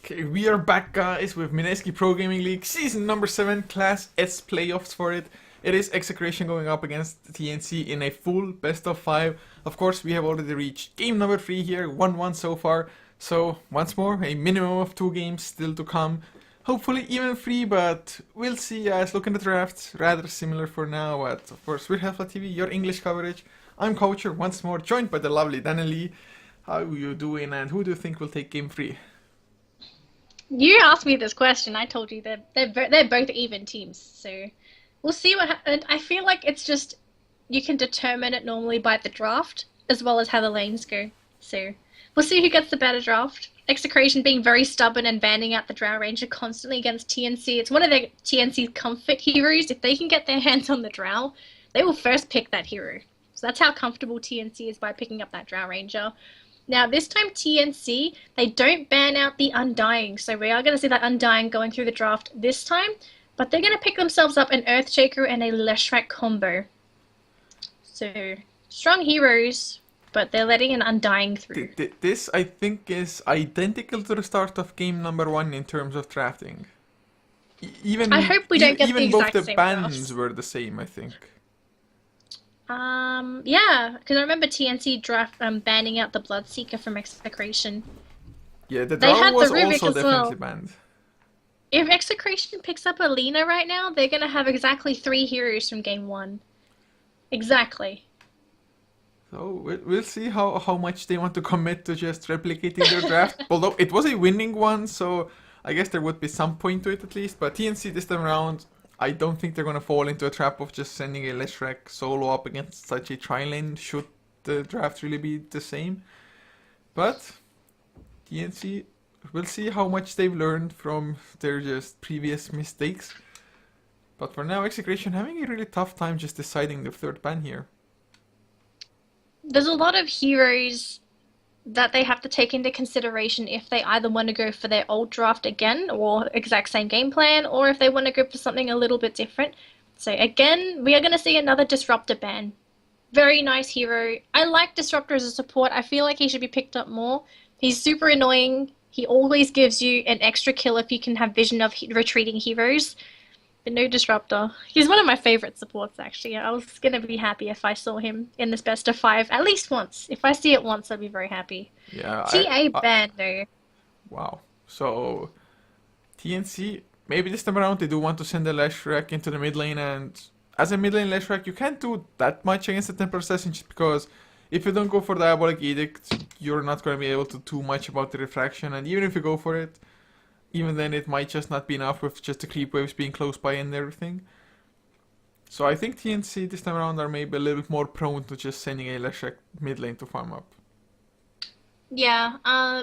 Okay, we are back, guys, with Mineski Pro Gaming League Season number 7 Class S playoffs for it. It is Execration going up against TNC in a full best of 5. Of course, we have already reached game number 3 here, 1-1 so far. So, once more, a minimum of 2 games still to come. Hopefully even 3, but we'll see, guys. Look in the drafts, rather similar for now. But, of course, we're HeflaTV, your English coverage. I'm Couchor, once more, joined by the lovely Danelie. How are you doing, and who do you think will take game 3? You asked me this question. I told you they're both even teams. So we'll see what happens. I feel like it's just you can determine it normally by the draft as well as how the lanes go. So we'll see who gets the better draft. Execration being very stubborn and banning out the Drow Ranger constantly against TNC. It's one of their TNC's comfort heroes. If they can get their hands on the Drow, they will first pick that hero. So that's how comfortable TNC is by picking up that Drow Ranger. Now, this time TNC, they don't ban out the Undying, so we are going to see that Undying going through the draft this time, but they're going to pick themselves up an Earthshaker and a Leshrac combo. So, strong heroes, but they're letting an Undying through. This, I think, is identical to the start of game number 1 in terms of drafting. I hope we don't get the exact both the same bans drafts. were the same, I think. Yeah, because I remember TNC draft banning out the Bloodseeker from Execration. Yeah, the They Drow had the was Rubik also as well. definitely banned. If Execration picks up Alina right now, they're going to have exactly 3 heroes from game 1. Exactly. So we'll see how much they want to commit to just replicating their draft. Although it was a winning one, so I guess there would be some point to it at least. But TNC this time around, I don't think they're going to fall into a trap of just sending a Leshrac solo up against such a tri-lane should the draft really be the same. But TNC, we'll see how much they've learned from their just previous mistakes. But for now, Execration having a really tough time just deciding the third ban here. There's a lot of heroes that they have to take into consideration if they either want to go for their old draft again or exact same game plan, or if they want to go for something a little bit different. So again, we are going to see another Disruptor ban. Very nice hero. I like Disruptor as a support. I feel like he should be picked up more. He's super annoying. He always gives you an extra kill if you can have vision of retreating heroes. But no Disruptor. He's one of my favorite supports, actually. I was going to be happy if I saw him in this best of 5 at least once. If I see it once, I'd be very happy. Yeah, TA ban, though. Wow. So, TNC, maybe this time around they do want to send a Leshrac into the mid lane, and as a mid lane Leshrac, you can't do that much against the Temper Assassin just because if you don't go for Diabolic Edict, you're not going to be able to do much about the refraction, and even if you go for it, even then it might just not be enough with just the creep waves being close by and everything. So I think TNC this time around are maybe a little bit more prone to just sending a Leshrac mid lane to farm up. Yeah,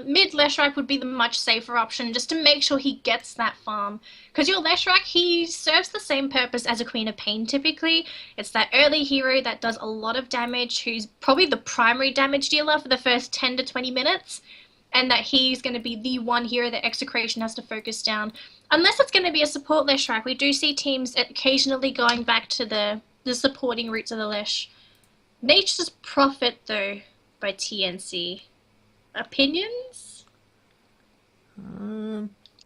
mid Leshrac would be the much safer option just to make sure he gets that farm. Because your Leshrac, he serves the same purpose as a Queen of Pain typically. It's that early hero that does a lot of damage, who's probably the primary damage dealer for the first 10 to 20 minutes. And that he's going to be the one hero that Execration has to focus down. Unless it's going to be a support Leshrac, we do see teams occasionally going back to the supporting roots of the Lesh. Nature's Prophet, though, by TNC. Opinions?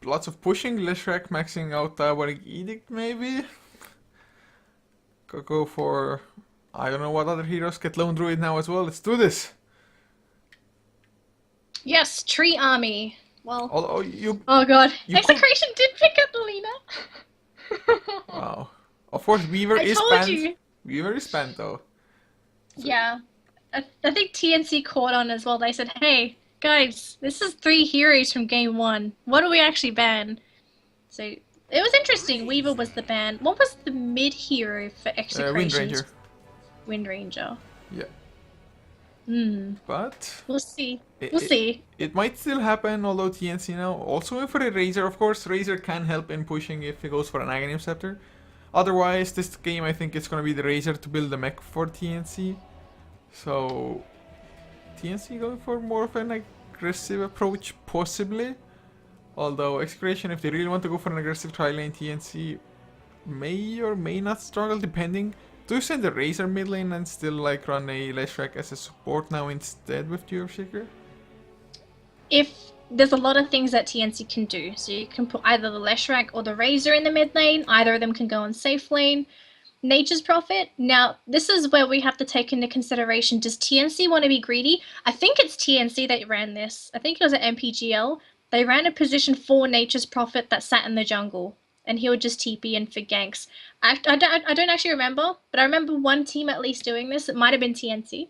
Lots of pushing, Leshrac maxing out Diabolic Edict maybe? Could go for, I don't know what other heroes get Lone Druid now as well, let's do this! Yes, Tree Army. Well, Although you... oh god, you Execration did pick up Alina. Wow. Of course, Weaver I is told banned. you. Weaver is banned though. Yeah, I think TNC caught on as well. They said, hey, guys, this is 3 heroes from game 1. What do we actually ban? So, it was interesting. Weaver was the ban. What was the mid hero for Execration? Wind Ranger. Wind Ranger. Yeah. But... We'll see. We'll see. It might still happen, although TNC now also in for a Razor. Of course, Razor can help in pushing if he goes for an Aghanim Scepter. Otherwise, this game I think it's going to be the Razor to build the mech for TNC. So, TNC going for more of an aggressive approach, possibly. Although, Execration, if they really want to go for an aggressive tri-lane, TNC may or may not struggle, depending. Do you send the Razor mid lane and still like run a Leshrac as a support now instead with Earthshaker? If there's a lot of things that TNC can do. So you can put either the Leshrac or the Razor in the mid lane. Either of them can go on safe lane. Nature's Prophet. Now, this is where we have to take into consideration, does TNC want to be greedy? I think it's TNC that ran this. I think it was at MPGL. They ran a position for Nature's Prophet that sat in the jungle, and he would just TP in for ganks. I don't actually remember, but I remember one team at least doing this. It might have been TNC.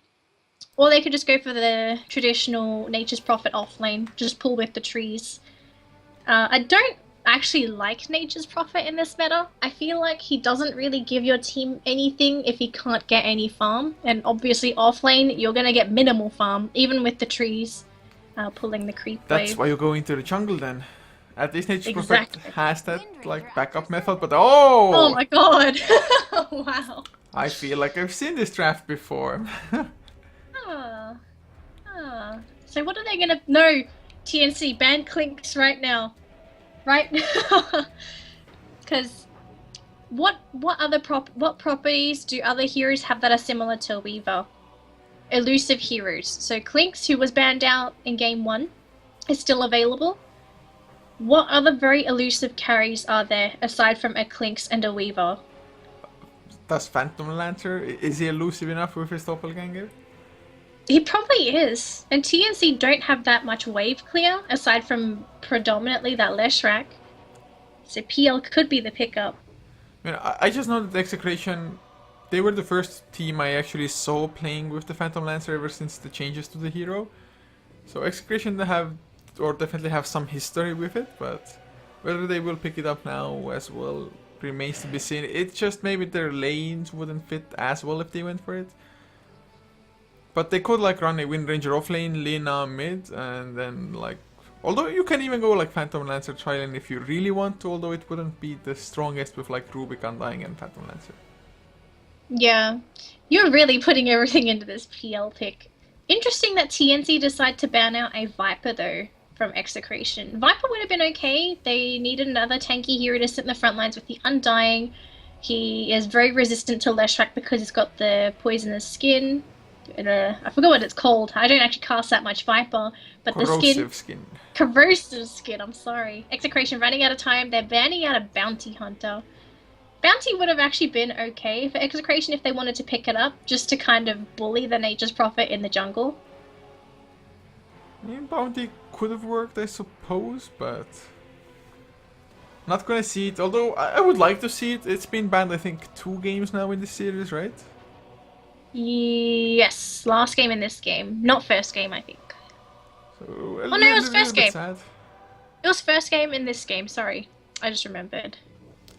Or they could just go for the traditional Nature's Prophet off lane, just pull with the trees. I don't actually like Nature's Prophet in this meta. I feel like he doesn't really give your team anything if he can't get any farm. And obviously off lane, you're going to get minimal farm, even with the trees pulling the creep wave. That's why you go into the jungle then. At least Nature's Prophet has that like backup method, but oh my god! Wow. I feel like I've seen this draft before. So what are they gonna... No! TNC, ban Clinks right now. Right now. Because what properties do other heroes have that are similar to Weaver? Elusive heroes. So Clinks, who was banned out in game 1, is still available. What other very elusive carries are there aside from a Clinks and a Weaver? Does Phantom Lancer, is he elusive enough with his doppelganger? He probably is. And TNC don't have that much wave clear, aside from predominantly that Leshrac. So PL could be the pickup. I mean, I just know that Execration, they were the first team I actually saw playing with the Phantom Lancer ever since the changes to the hero. So Execration definitely have some history with it, but whether they will pick it up now as well remains to be seen. It's just maybe their lanes wouldn't fit as well if they went for it. But they could like run a Wind Ranger off lane, Lina mid, and then like... Although you can even go like Phantom Lancer tri-lane if you really want to, although it wouldn't be the strongest with like Rubik, Undying and Phantom Lancer. Yeah, you're really putting everything into this PL pick. Interesting that TNC decided to ban out a Viper though from Execration. Viper would have been okay. They needed another tanky hero to sit in the front lines with the Undying. He is very resistant to Leshrac because he's got the poisonous skin. I forgot what it's called. I don't actually cast that much Viper, but Corrosive skin. Corrosive skin, I'm sorry. Execration running out of time. They're banning out a Bounty Hunter. Bounty would have actually been okay for Execration if they wanted to pick it up, just to kind of bully the Nature's Prophet in the jungle. I mean, Bounty could have worked, I suppose, but... Not gonna see it, although I would like to see it. It's been banned, I think, 2 games now in this series, right? Yes, last game in this game. Not first game, I think. So, oh no, it was first game. Sad. It was first game in this game, sorry. I just remembered.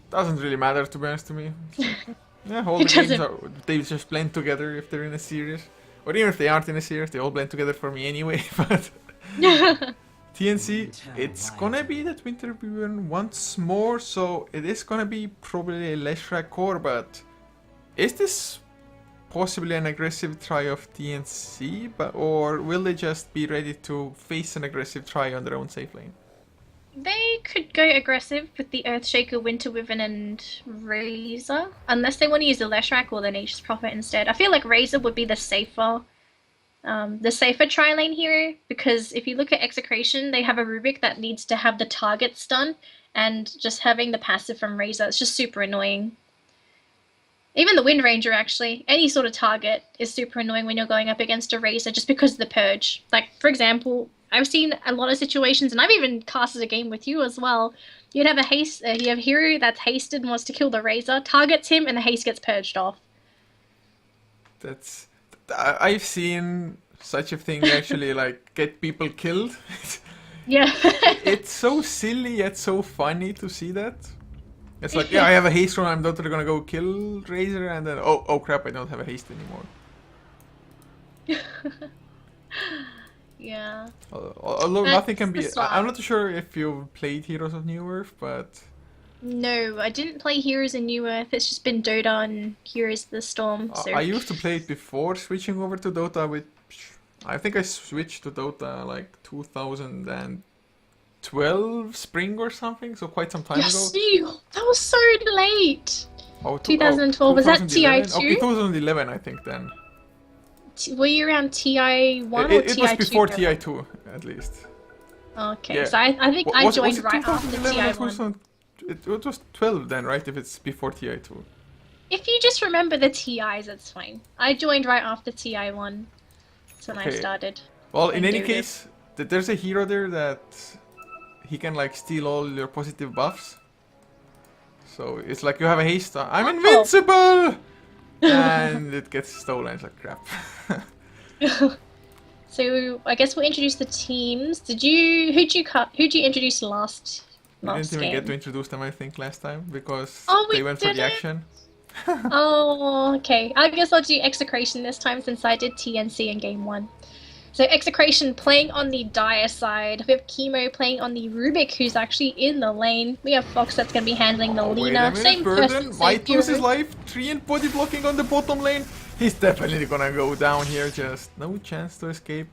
Doesn't really matter, to be honest to me. Yeah, all the games they just blend together if they're in a series. Or even if they aren't in a series, they all blend together for me anyway, but... TNC, it's gonna be that Winter Wyvern once more, so it is gonna be probably a Leshrac core, but... Is this possibly an aggressive try of TNC, or will they just be ready to face an aggressive try on their own safe lane? They could go aggressive with the Earthshaker, Winter Wyvern, and Razor, unless they want to use the Leshrac or the Nature's Prophet instead. I feel like Razor would be the safer tri-lane hero, because if you look at Execration, they have a Rubik that needs to have the target stun, and just having the passive from Razor, it's just super annoying. Even the Wind Ranger, actually, any sort of target is super annoying when you're going up against a Razor just because of the purge. Like, for example, I've seen a lot of situations, and I've even casted a game with you as well. You'd have you have a hero that's hasted and wants to kill the Razor, targets him, and the haste gets purged off. I've seen such a thing actually, like, get people killed. Yeah. It's so silly yet so funny to see that. It's like, yeah, I have a haste run, I'm not gonna go kill Razor, and then, oh crap, I don't have a haste anymore. Yeah. Although nothing can be... I'm not sure if you've played Heroes of New Earth, but... No, I didn't play Heroes in New Earth, it's just been Dota and Heroes of the Storm. So. I used to play it before switching over to Dota, which... I think I switched to Dota like 2012 spring or something, so quite some time ago. That was so late! Oh, 2012, was that TI2? Oh, 2011 I think then. Were you around TI1 or TI2? It was before TI2, at least. Okay, Yeah. so I think I Was joined it right after 2011 or TI1. it was 12 then, right? If it's before TI2. If you just remember the TIs, it's fine. I joined right after TI1. That's when I Okay. started Well, in playing any Dota. case, there's a hero there that he can like steal all your positive buffs. So it's like you have a haste. I'm Oh. invincible, and it gets stolen. It's like crap. So I guess we'll introduce the teams. Who'd you introduce We didn't last even get to game? introduce them, I think, last time because Oh, they we went for did the it. action. Oh, okay. I guess I'll do Execration this time since I did TNC in game one. So Execration playing on the Dire side. We have Chemo playing on the Rubik, who's actually in the lane. We have Fox that's going to be handling the Oh, wait a Lina. minute, Same person, Burden same might lose his hero. life. Treant body blocking on the bottom lane. He's definitely gonna go down here. Just no chance to escape.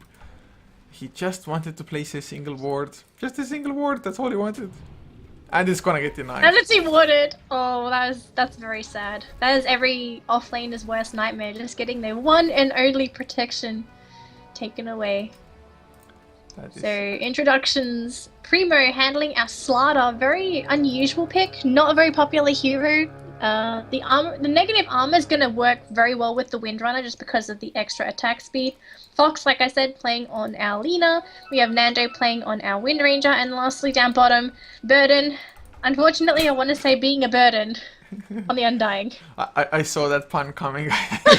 He just wanted to place a single ward. Just a single ward, that's all he wanted. And it's gonna get denied. And it's awarded. Oh, that's very sad. That is every offlaner's worst nightmare, just getting their one and only protection taken away. So introductions. Primo handling our Slaughter, very unusual pick, not a very popular hero. The negative armor is going to work very well with the Windrunner just because of the extra attack speed. Fox, like I said, playing on our Lina. We have Nando playing on our Wind Ranger, and lastly down bottom, Burden. Unfortunately, I want to say being a burden on the Undying. I saw that pun coming.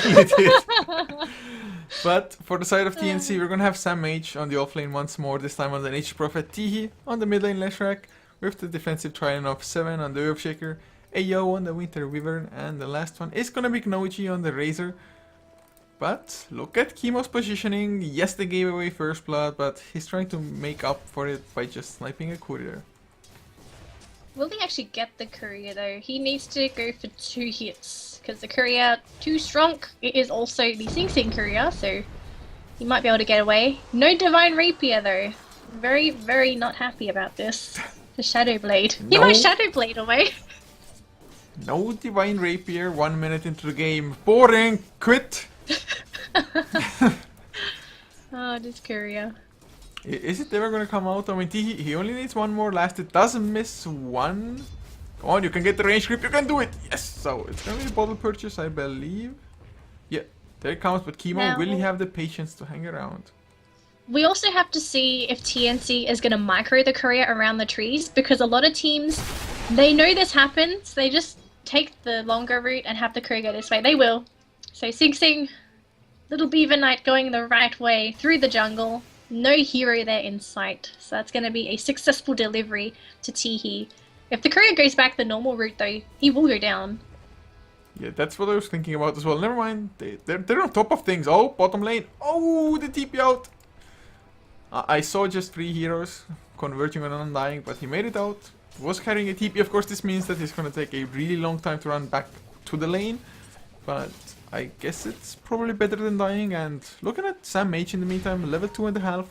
You did. But for the side of TNC, we're gonna have Sam H on the offlane once more, this time on the Nature Prophet Tihi on the mid lane Leshrac, with the defensive Trident of 7 on the Earthshaker, Ayo on the Winter Wyvern, and the last one is gonna be Knoji on the Razor. But look at Chemo's positioning. Yes, they gave away first blood, but he's trying to make up for it by just sniping a courier. Will he actually get the courier though? He needs to go for 2 hits because the courier too strong. It is also the Sing Sing courier, so he might be able to get away. No Divine Rapier though. Very, very not happy about this. The Shadow Blade. He might Shadow Blade away. No Divine Rapier, 1 minute into the game. Boring! Quit! Oh, this courier. Is it ever gonna come out? I mean, he only needs one more last. It doesn't miss one. Come on, you can get the range grip. You can do it. Yes. So it's gonna be a bottle purchase, I believe. Yeah, there it comes. But Chemo, Now, will he have the patience to hang around? we also have to see if TNC is going to micro the courier around the trees because a lot of teams, they know this happens. They just take the longer route and have the courier go this way. They will. So Sing Sing, little Beaver Knight going the right way through the jungle. No hero there in sight. So that's going to be a successful delivery to Tihi. If the courier goes back the normal route though, he will go down. Yeah, that's what I was thinking about as well. Never mind. They're on top of things. Oh, bottom lane. Oh, the TP out. I saw just 3 heroes converging on Undying, but he made it out. Was carrying a TP. Of course, this means that he's going to take a really long time to run back to the lane. But I guess it's probably better than dying. And looking at Sam H in the meantime, level 2.5,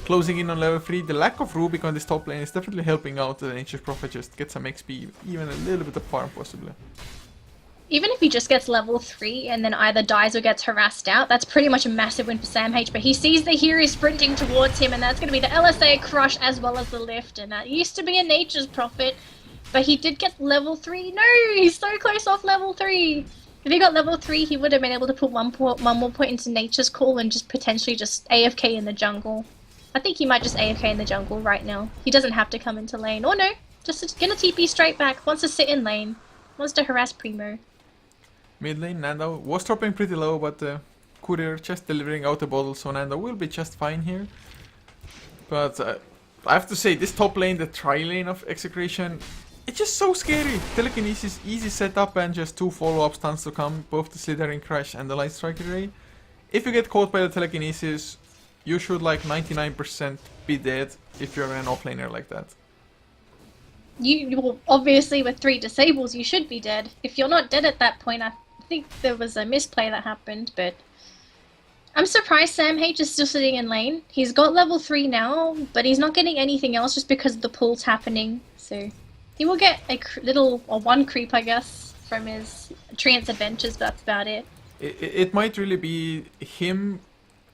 closing in on level 3. The lack of Rubik on this top lane is definitely helping out the Nature's Prophet just get some XP, even a little bit of farm possibly. Even if he just gets level 3 and then either dies or gets harassed out, that's pretty much a massive win for Sam H. But he sees the hero sprinting towards him, and that's going to be the LSA crush as well as the lift. And that used to be a Nature's Prophet, but he did get level 3. No, he's so close off level 3. If he got level 3, he would have been able to put one more point into Nature's Call and just potentially just AFK in the jungle. I think he might just AFK in the jungle right now. He doesn't have to come into lane. Or no, just gonna TP straight back. Wants to sit in lane. Wants to harass Primo. Mid lane, Nando was dropping pretty low, but the courier just delivering out the bottle, so Nando will be just fine here. But I have to say, this top lane, the tri-lane of Execration, it's just so scary. Telekinesis, easy setup, and just 2 follow-up stuns to come, both the Slithering Crash and the Light Strike Array. If you get caught by the Telekinesis, you should like 99% be dead if you're an offlaner like that. Well, obviously with 3 disables, you should be dead. If you're not dead at that point, I think there was a misplay that happened, but I'm surprised Sam H is still sitting in lane. He's got level 3 now, but he's not getting anything else just because the pull's happening. So he will get a one creep, I guess, from his Treant's adventures, but that's about it. It might really be him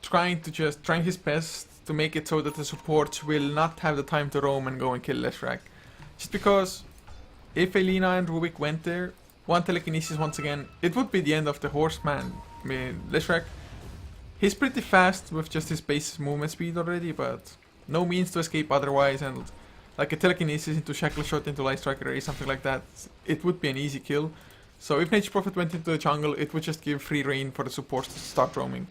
trying his best to make it so that the supports will not have the time to roam and go and kill Leshrac. Just because if Elena and Rubik went there, one telekinesis once again, it would be the end of the horseman. I mean, Leshrac, he's pretty fast with just his base movement speed already, but no means to escape otherwise, and like a telekinesis into shackle shot into light strike array, something like that, it would be an easy kill. So if Nature's Prophet went into the jungle, it would just give free reign for the supports to start roaming.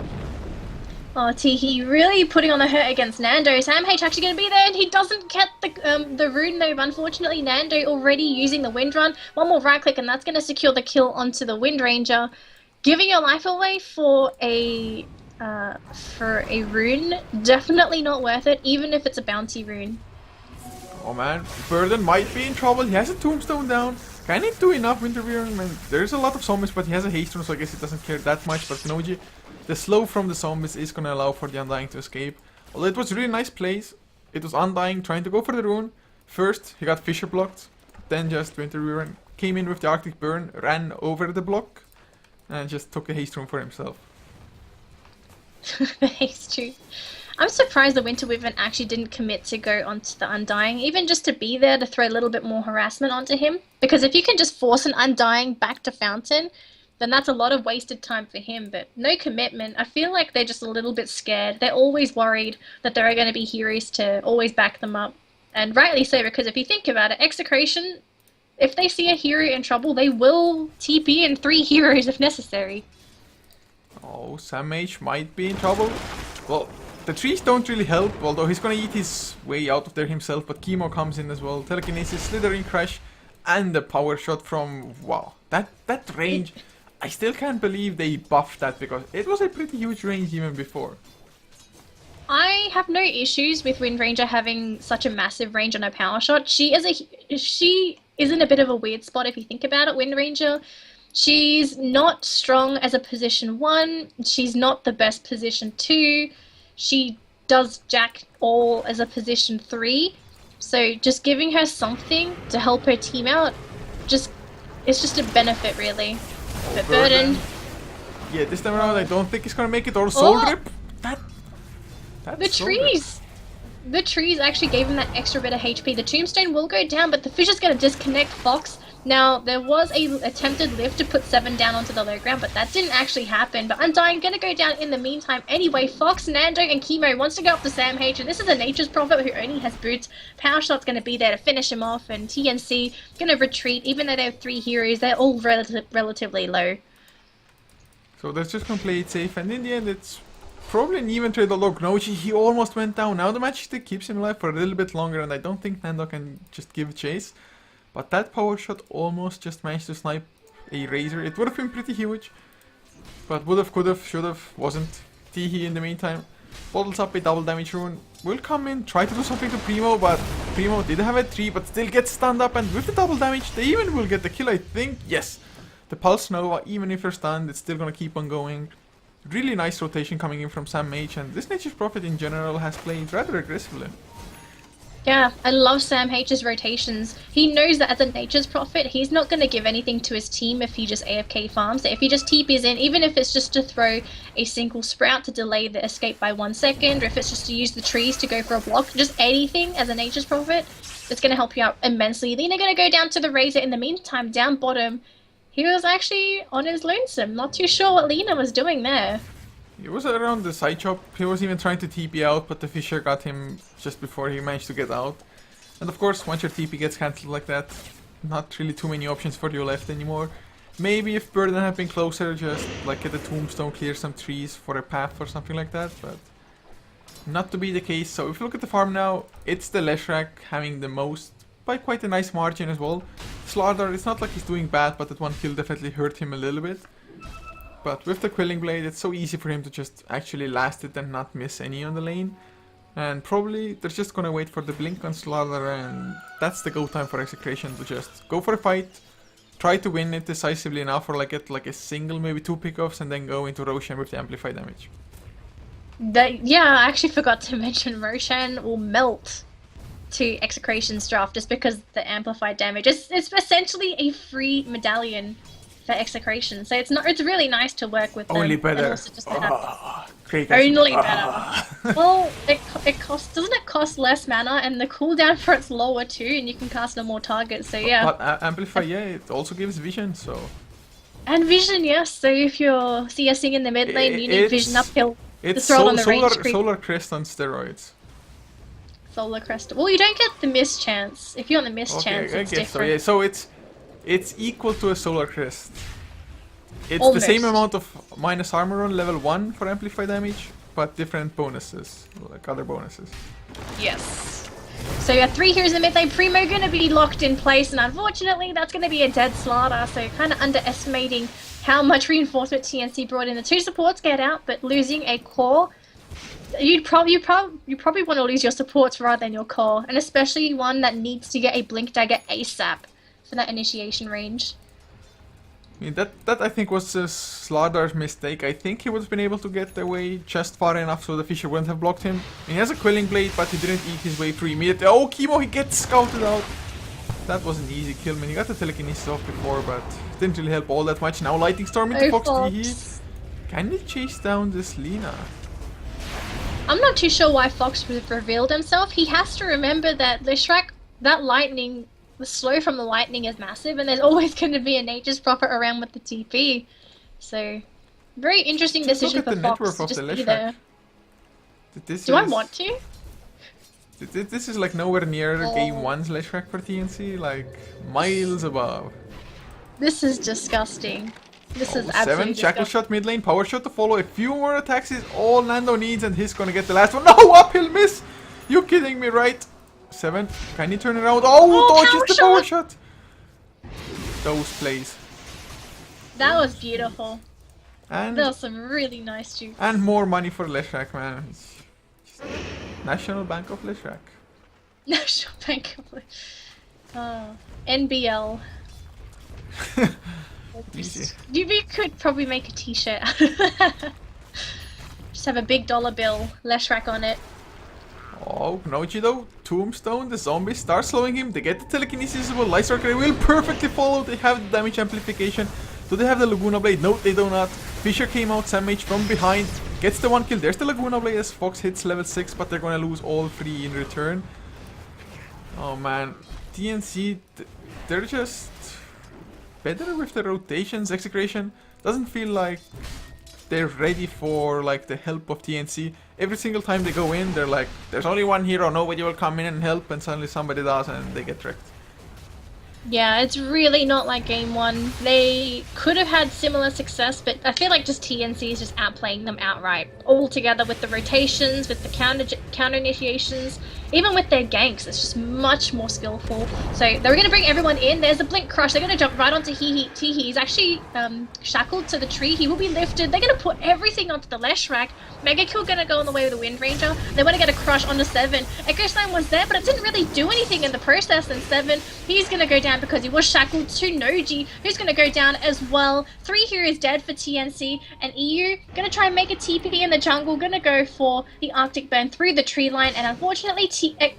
Oh, Teehee really putting on the hurt against Nando. Sam H actually going to be there, and he doesn't get the rune though. Unfortunately, Nando already using the Wind Run. One more right click, and that's going to secure the kill onto the Wind Ranger. Giving your life away for a rune, definitely not worth it, even if it's a bounty rune. Oh man, Burden might be in trouble. He has a tombstone down. Can he do enough Winter Wear? There's a lot of zombies, but he has a haste rune, so I guess he doesn't care that much. But Noji, the slow from the zombies is gonna allow for the Undying to escape. Although it was really nice plays. It was Undying trying to go for the rune. First, he got Fissure blocked. Then just Winter Wear came in with the Arctic Burn, ran over the block, and just took a haste rune for himself. The haste rune. I'm surprised the Winter Wyvern actually didn't commit to go onto the Undying, even just to be there to throw a little bit more harassment onto him. Because if you can just force an Undying back to Fountain, then that's a lot of wasted time for him. But no commitment. I feel like they're just a little bit scared. They're always worried that there are going to be heroes to always back them up. And rightly so, because if you think about it, Execration, if they see a hero in trouble, they will TP in 3 heroes if necessary. Oh, Sam H might be in trouble. Well, the trees don't really help, although he's gonna eat his way out of there himself, but Chemo comes in as well. Telekinesis, Slithering Crash, and the power shot from... Wow, that range... I still can't believe they buffed that, because it was a pretty huge range even before. I have no issues with Wind Ranger having such a massive range on her power shot. She is in a bit of a weird spot if you think about it, Wind Ranger. She's not strong as a position 1, she's not the best position 2. She does jack all as a position 3, so just giving her something to help her team out, it's just a benefit really. Oh, But Burden. Yeah, this time around I don't think he's gonna make it, or Soul Rip. The trees actually gave him that extra bit of HP. The tombstone will go down, but the fish is gonna disconnect Fox. Now, there was a attempted lift to put 7 down onto the low ground, but that didn't actually happen. But Undying gonna go down in the meantime anyway. Fox, Nando, and Chemo wants to go up to Sam H, and this is a Nature's Prophet who only has boots. Power Shot's gonna be there to finish him off, and TNC gonna retreat. Even though they have 3 heroes, they're all relatively low. So they're just gonna play it safe, and in the end it's probably an even trade, although Gnochi, he almost went down. Now the match stick keeps him alive for a little bit longer, and I don't think Nando can just give chase. But that power shot almost just managed to snipe a Razor. It would have been pretty huge. But would've, could've, should've, wasn't. Teehee in the meantime bottles up a double damage rune. Will come in, try to do something to Primo, but Primo did have a 3, but still gets stunned up. And with the double damage, they even will get the kill, I think. Yes, the Pulse Nova, even if they're stunned, it's still gonna keep on going. Really nice rotation coming in from Sam H, and this Nature's Prophet in general has played rather aggressively. Yeah, I love Sam H's rotations. He knows that as a Nature's Prophet, he's not going to give anything to his team if he just AFK farms. If he just TPs in, even if it's just to throw a single sprout to delay the escape by 1 second, or if it's just to use the trees to go for a block, just anything as a Nature's Prophet, it's going to help you out immensely. Then they're going to go down to the Razor. In the meantime, down bottom, he was actually on his lonesome. Not too sure what Lena was doing there. He was around the side chop. He was even trying to TP out, but the Fissure got him just before he managed to get out. And of course, once your TP gets cancelled like that, not really too many options for you left anymore. Maybe if Burden had been closer, just like get a tombstone, clear some trees for a path or something like that, but not to be the case. So if you look at the farm now, it's the Leshrac having the most by quite a nice margin as well. Slardar, it's not like he's doing bad, but that 1 kill definitely hurt him a little bit. But with the Quelling Blade, it's so easy for him to just actually last it and not miss any on the lane. And probably they're just gonna wait for the blink on Slardar, and that's the go time for Execration, to just go for a fight, try to win it decisively enough, or like get like a single, maybe 2 pickoffs, and then go into Roshan with the amplified damage. Yeah, I actually forgot to mention Roshan will melt to Execration's draft just because the amplified damage. It's essentially a free medallion for Execration, so it's really nice to work with them. Only better. And also just to have Great. Only better. Well, it costs, doesn't it cost less mana, and the cooldown for it's lower too, and you can cast on more targets. So yeah. But Amplify, yeah, it also gives vision, so. And vision, yes. So if you're CSing in the mid lane, you need vision uphill. It's throw it on the range creep. Solar Crest on steroids. Solar Crest. Well, you don't get the miss chance. If you're on the miss chance, it's different. So yeah, so it's equal to a Solar Crest. It's Almost. the same amount of minus armor on level 1 for amplify damage, but different bonuses, like other bonuses. Yes. So you have 3 heroes in the mid lane. Primo gonna be locked in place, and unfortunately that's gonna be a dead slaughter. So kind of underestimating how much reinforcement TNC brought in. The 2 supports get out, but losing a core, you probably want to lose your supports rather than your core, and especially one that needs to get a blink dagger ASAP for that initiation range. I mean, that I think was Slaughter's mistake. I think he would have been able to get away just far enough so the Fisher wouldn't have blocked him. He has a Quelling Blade, but he didn't eat his way through immediately. Oh, Chemo, he gets scouted out. That was an easy kill. I mean, he got the telekinesis off before, but it didn't really help all that much. Now Lightning Storm into Fox Teehee. Can he chase down this Lina? I'm not too sure why Fox revealed himself. He has to remember that Leshrac, that lightning, the slow from the lightning is massive, and there's always going to be a Nature's Prophet around with the TP. So, very interesting decision for Fox to just be there. Do I want to? This is like nowhere near game 1's Leshrac for TNC, like miles above. This is disgusting. This is absolutely 7, Shackle Shot mid lane, Power Shot to follow. A few more attacks is all Nando needs, and he's gonna get the last one. No, uphill miss! You kidding me, right? 7, can he turn around? Oh, dodges the Power Shot! Those plays. That was beautiful. And that was some really nice juice. And more money for Leshrac, man. National Bank of Leshrac. National Bank of Leshrac. NBL. Easy. You could probably make a t-shirt out of that. Just have a big dollar bill, Leshrac on it. Oh, Noji though, Tombstone, the zombies start slowing him, they get the telekinesis as well, Light Striker will perfectly follow, they have the damage amplification. Do they have the Laguna Blade? No, they do not. Fisher came out, Sam H from behind, gets the 1 kill, there's the Laguna Blade as Fox hits level 6, but they're gonna lose all 3 in return. Oh man, TNC, they're just better with the rotations. Execration doesn't feel like they're ready for like the help of TNC. Every single time they go in, they're like, there's only one hero, nobody will come in and help, and suddenly somebody does and they get wrecked. Yeah, it's really not like game 1. They could have had similar success, but I feel like just TNC is just outplaying them outright. All together with the rotations, with the counter initiations, even with their ganks, it's just much more skillful. So they're going to bring everyone in. There's a Blink Crush. They're going to jump right onto Teehee. He's actually shackled to the tree. He will be lifted. They're going to put everything onto the Leshrac. Mega Kill going to go on the way with the Wind Ranger. They want to get a Crush onto 7. Echo Slam was there, but it didn't really do anything in the process. And 7, he's going to go down because he was shackled to Noji, who's going to go down as well. 3 heroes dead for TNC, and EU going to try and make a TP in the jungle, going to go for the Arctic Burn through the tree line, and unfortunately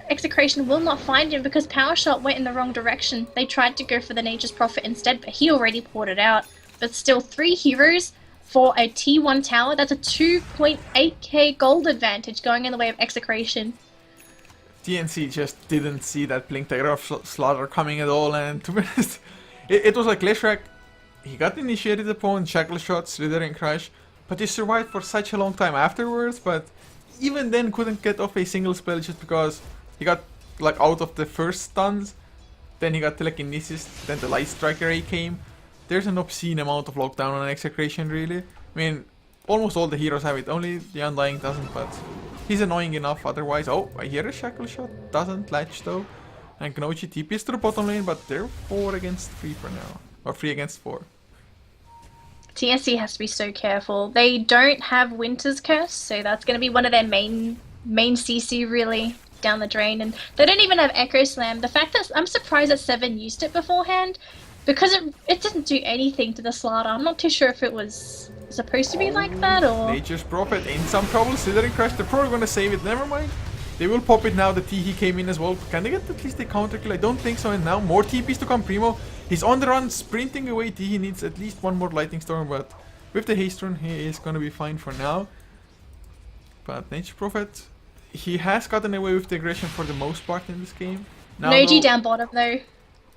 Execration will not find him because Power Shot went in the wrong direction. They tried to go for the Nature's Prophet instead, but he already poured it out. But still, 3 heroes for a T1 tower. That's a 2.8k gold advantage going in the way of Execration. TNC just didn't see that Blink Dagger of Slaughter coming at all, and to be honest, it was like Leshrac, he got initiated upon Shackle Shot, Slithering Crush, but he survived for such a long time afterwards, but even then couldn't get off a single spell just because he got like out of the first stuns, then he got telekinesis, then the Light Striker A came. There's an obscene amount of lockdown on Execration, really. I mean, almost all the heroes have it, only the Undying doesn't, but he's annoying enough otherwise. Oh, I hear a Shackle Shot, doesn't latch though. And Gnocchi TPs to the bottom lane, but they're 4 against 3 for now. Or 3 against 4. TNC has to be so careful. They don't have Winter's Curse, so that's going to be one of their main CC really down the drain. And they don't even have Echo Slam. The fact that I'm surprised that 7 used it beforehand, because it didn't do anything to the Slaughter. I'm not too sure if it was supposed to be like that or... Nature's Prophet in some trouble. Slithering Crush, they're probably going to save it. Never mind. They will pop it now. The Teehee came in as well. Can they get at least a counter kill? I don't think so. And now more TPs to come. Primo, he's on the run, sprinting away. Teehee needs at least one more Lightning Storm, but with the haste run, he is going to be fine for now. But Nature Prophet, he has gotten away with the aggression for the most part in this game. Now, Noji down bottom though.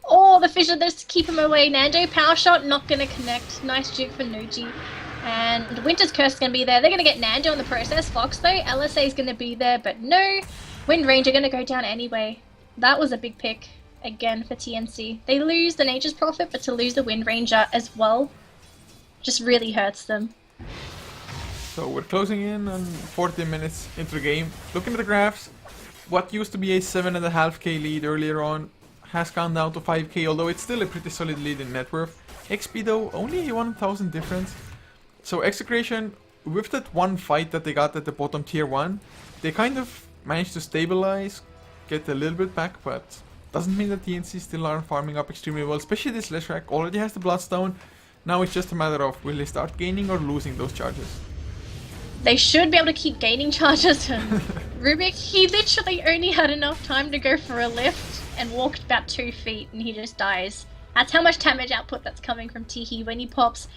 Oh, the Fissure does keep him away. Nando, power shot, not gonna connect. Nice juke for Noji. And Winter's Curse is gonna be there. They're gonna get Nando in the process. Fox though, LSA is gonna be there, but no. Wind Ranger gonna go down anyway. That was a big pick again for TNC. They lose the Nature's Prophet, but to lose the Wind Ranger as well just really hurts them. So we're closing in on 40 minutes into the game. Looking at the graphs, what used to be a 7.5k lead earlier on has gone down to 5k, although it's still a pretty solid lead in net worth. XP though, only a 1000 difference. So Execration, with that one fight that they got at the bottom tier 1, they kind of managed to stabilize, get a little bit back, but doesn't mean that TNC still aren't farming up extremely well, especially this Leshrac already has the Bloodstone. Now it's just a matter of will they start gaining or losing those charges. They should be able to keep gaining charges. And Rubik, he literally only had enough time to go for a lift and walked about 2 feet and he just dies. That's how much damage output that's coming from Tihi when he pops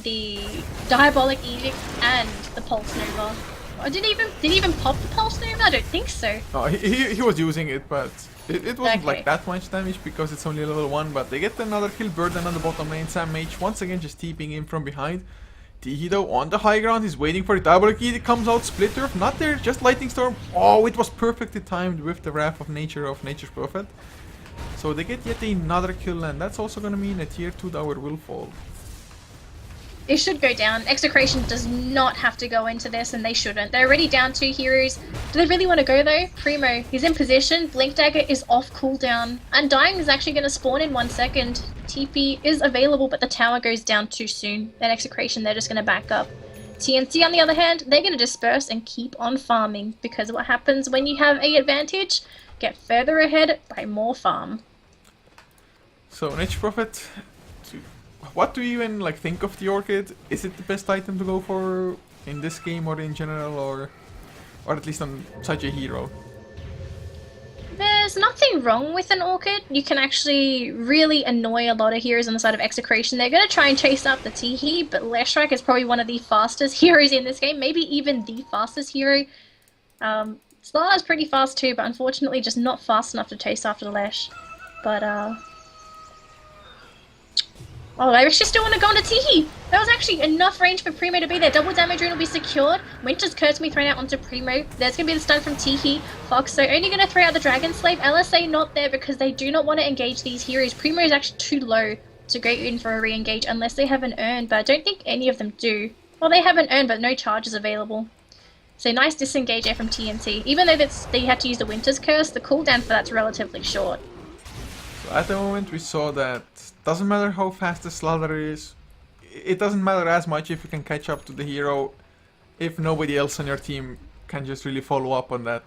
the Diabolic Edict and the Pulse Nova. Oh, did he even pop the Pulse Nova? I don't think so. No, he was using it, but it wasn't Okay. like that much damage because it's only level 1, but they get another kill burden on the bottom lane. Sam Mage once again just TPing in from behind. Tihi though on the high ground, he's waiting for it. Diabolic Edict comes out, Split Earth, not there, just Lightning Storm. Oh, it was perfectly timed with the Wrath of Nature's Prophet. So they get yet another kill, and that's also gonna mean a tier 2 tower will fall. It should go down. Execration does not have to go into this, and they shouldn't. They're already down 2 heroes. Do they really want to go though? Primo, he's in position. Blink Dagger is off cooldown. Undying is actually going to spawn in 1 second. TP is available, but the tower goes down too soon. Then Execration, they're just going to back up. TNC, on the other hand, they're going to disperse and keep on farming, because what happens when you have an advantage? Get further ahead by more farm. So Nature Prophet, what do you even think of the Orchid? Is it the best item to go for in this game or in general, or at least on such a hero? There's nothing wrong with an Orchid. You can actually really annoy a lot of heroes on the side of Execration. They're going to try and chase up the Tihi, but Leshrac is probably one of the fastest heroes in this game, maybe even the fastest hero. Slara's pretty fast too, but unfortunately just not fast enough to chase after the Lesh. But oh, I actually still want to go on to Tihi. There was actually enough range for Primo to be there. Double damage rune will be secured. Winter's Curse will be thrown out onto Primo. There's going to be the stun from Tihi. Fox, so only going to throw out the Dragon Slave. LSA not there because they do not want to engage these heroes. Primo is actually too low to go in for a re-engage unless they have an urn, but I don't think any of them do. Well, they have an urn, but no charges available. So nice disengage there from TNC. Even though they had to use the Winter's Curse, the cooldown for that's relatively short. So at the moment we saw that doesn't matter how fast the Slaughter is, it doesn't matter as much if you can catch up to the hero if nobody else on your team can just really follow up on that.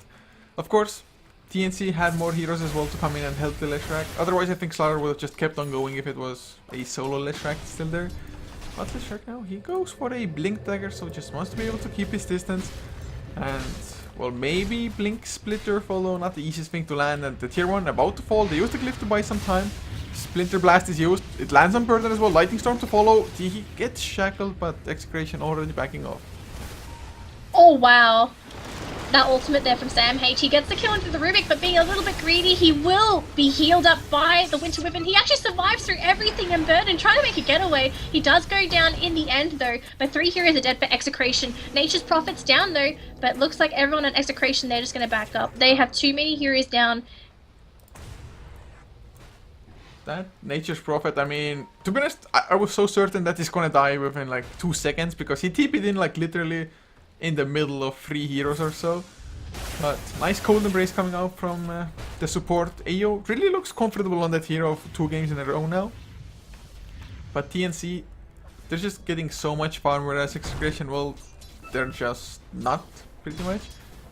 Of course, TNC had more heroes as well to come in and help the Leshrac. Otherwise I think Slaughter would have just kept on going if it was a solo Leshrac still there. But Leshrac now, he goes for a Blink Dagger, so just wants to be able to keep his distance. And, well, maybe Blink Split Earth, although not the easiest thing to land. And the tier 1 about to fall, they used the Glyph to buy some time. Splinter Blast is used, it lands on Burden as well, Lightning Storm to follow. He gets shackled, but Execration already backing off. Oh wow. That ultimate there from Sam H. He gets the kill into the Rubik, but being a little bit greedy, he will be healed up by the Winter Wyvern. He actually survives through everything and Burden, trying to make a getaway. He does go down in the end though, but 3 heroes are dead for Execration. Nature's Prophet's down though, but looks like everyone on Execration, they're just going to back up. They have too many heroes down. That Nature's Prophet, I mean, to be honest, I was so certain that he's gonna die within 2 seconds because he TP'd in literally in the middle of 3 heroes or so. But nice Cold Embrace coming out from the support. Ayo really looks comfortable on that hero for 2 games in a row now. But TNC, they're just getting so much farm, whereas Execration, well, they're just not, pretty much.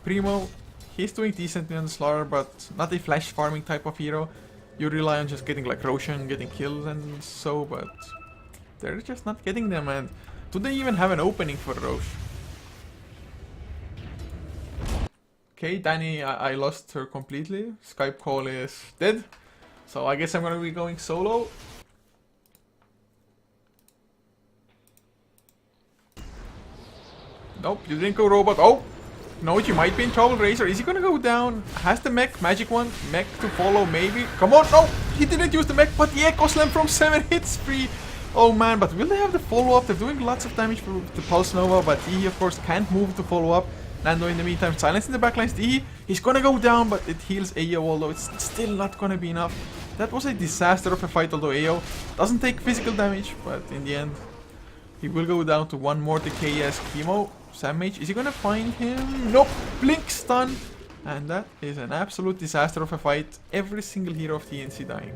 Primo, he's doing decently on the Slaughter, but not a flash farming type of hero. You rely on just getting Roshan, getting kills and so, but they're just not getting them. And do they even have an opening for Roche? Okay, Danny, I lost her completely. Skype call is dead. So I guess I'm gonna be going solo. Nope, you didn't go robot. Oh, No, you might be in trouble, Razor. Is he gonna go down? Has the mech, magic one, mech to follow, maybe? Come on, no! He didn't use the mech, but the Echo Slam from 7 hits free. Oh man, but will they have the follow-up? They're doing lots of damage with the Pulse Nova, but he, of course, can't move to follow-up. Nando, in the meantime, silencing the backlines. He's gonna go down, but it heals AO, although it's still not gonna be enough. That was a disaster of a fight, although AO doesn't take physical damage, but in the end, he will go down to one more decay as Chemo. Sam Mage, is he gonna find him? Nope! Blink stun! And that is an absolute disaster of a fight. Every single hero of TNC dying.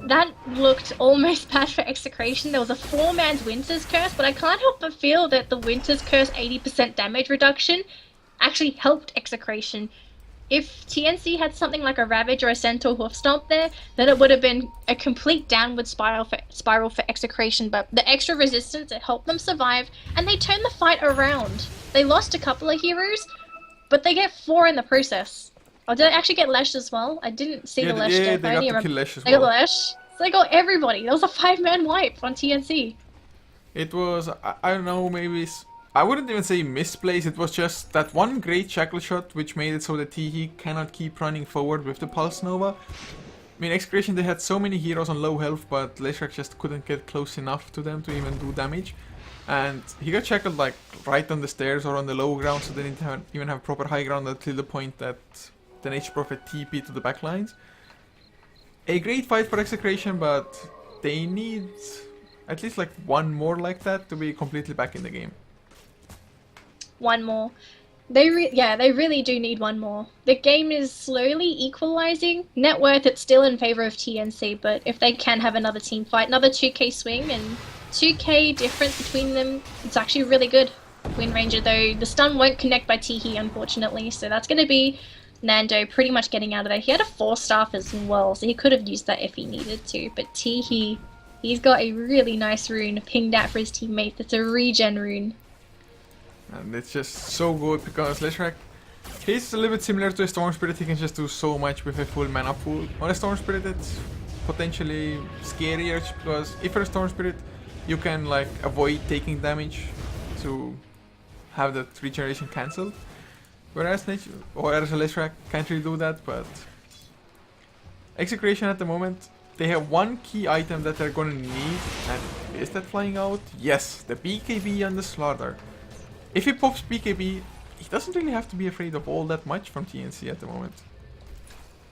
That looked almost bad for Execration. There was a 4-man's Winter's Curse, but I can't help but feel that the Winter's Curse 80% damage reduction actually helped Execration. If TNC had something like a Ravage or a Centaur Hoof Stomp there, then it would have been a complete downward spiral for Execration, but the extra resistance, it helped them survive, and they turned the fight around. They lost a couple of heroes, but they get 4 in the process. Oh, did they actually get Lesh as well? I didn't see the Lesh death. They got to kill Lesh as well. They got Lesh. So they got everybody. That was a 5-man wipe on TNC. It was, I don't know, maybe... I wouldn't even say misplaced, it was just that one great shackle shot which made it so that Teehee cannot keep running forward with the Pulse Nova. I mean, Execration, they had so many heroes on low health, but Leshrac just couldn't get close enough to them to even do damage. And he got shackled like right on the stairs or on the low ground, so they didn't even have proper high ground until the point that the Nature Prophet TP to the backlines. A great fight for Execration, but they need at least like one more like that to be completely back in the game. One more. They really do need one more. The game is slowly equalizing. Net worth, it's still in favor of TNC, but if they can have another team fight, another 2k swing and 2k difference between them, it's actually really good. Wind Ranger though, the stun won't connect by Teehee unfortunately, so that's going to be Nando pretty much getting out of there. He had a 4-staff as well, so he could have used that if he needed to, but Teehee, he's got a really nice rune pinged out for his teammate. It's a regen rune. And it's just so good because Leshrac, he's a little bit similar to a Storm Spirit. He can just do so much with a full mana pool. On a Storm Spirit, it's potentially scarier because if you're a Storm Spirit, you can like avoid taking damage to have that regeneration cancelled. Whereas a Leshrac can't really do that, but Execration at the moment, they have one key item that they're gonna need, and is that flying out? Yes, the BKB on the Slaughter. If he pops BKB, he doesn't really have to be afraid of all that much from TNC at the moment.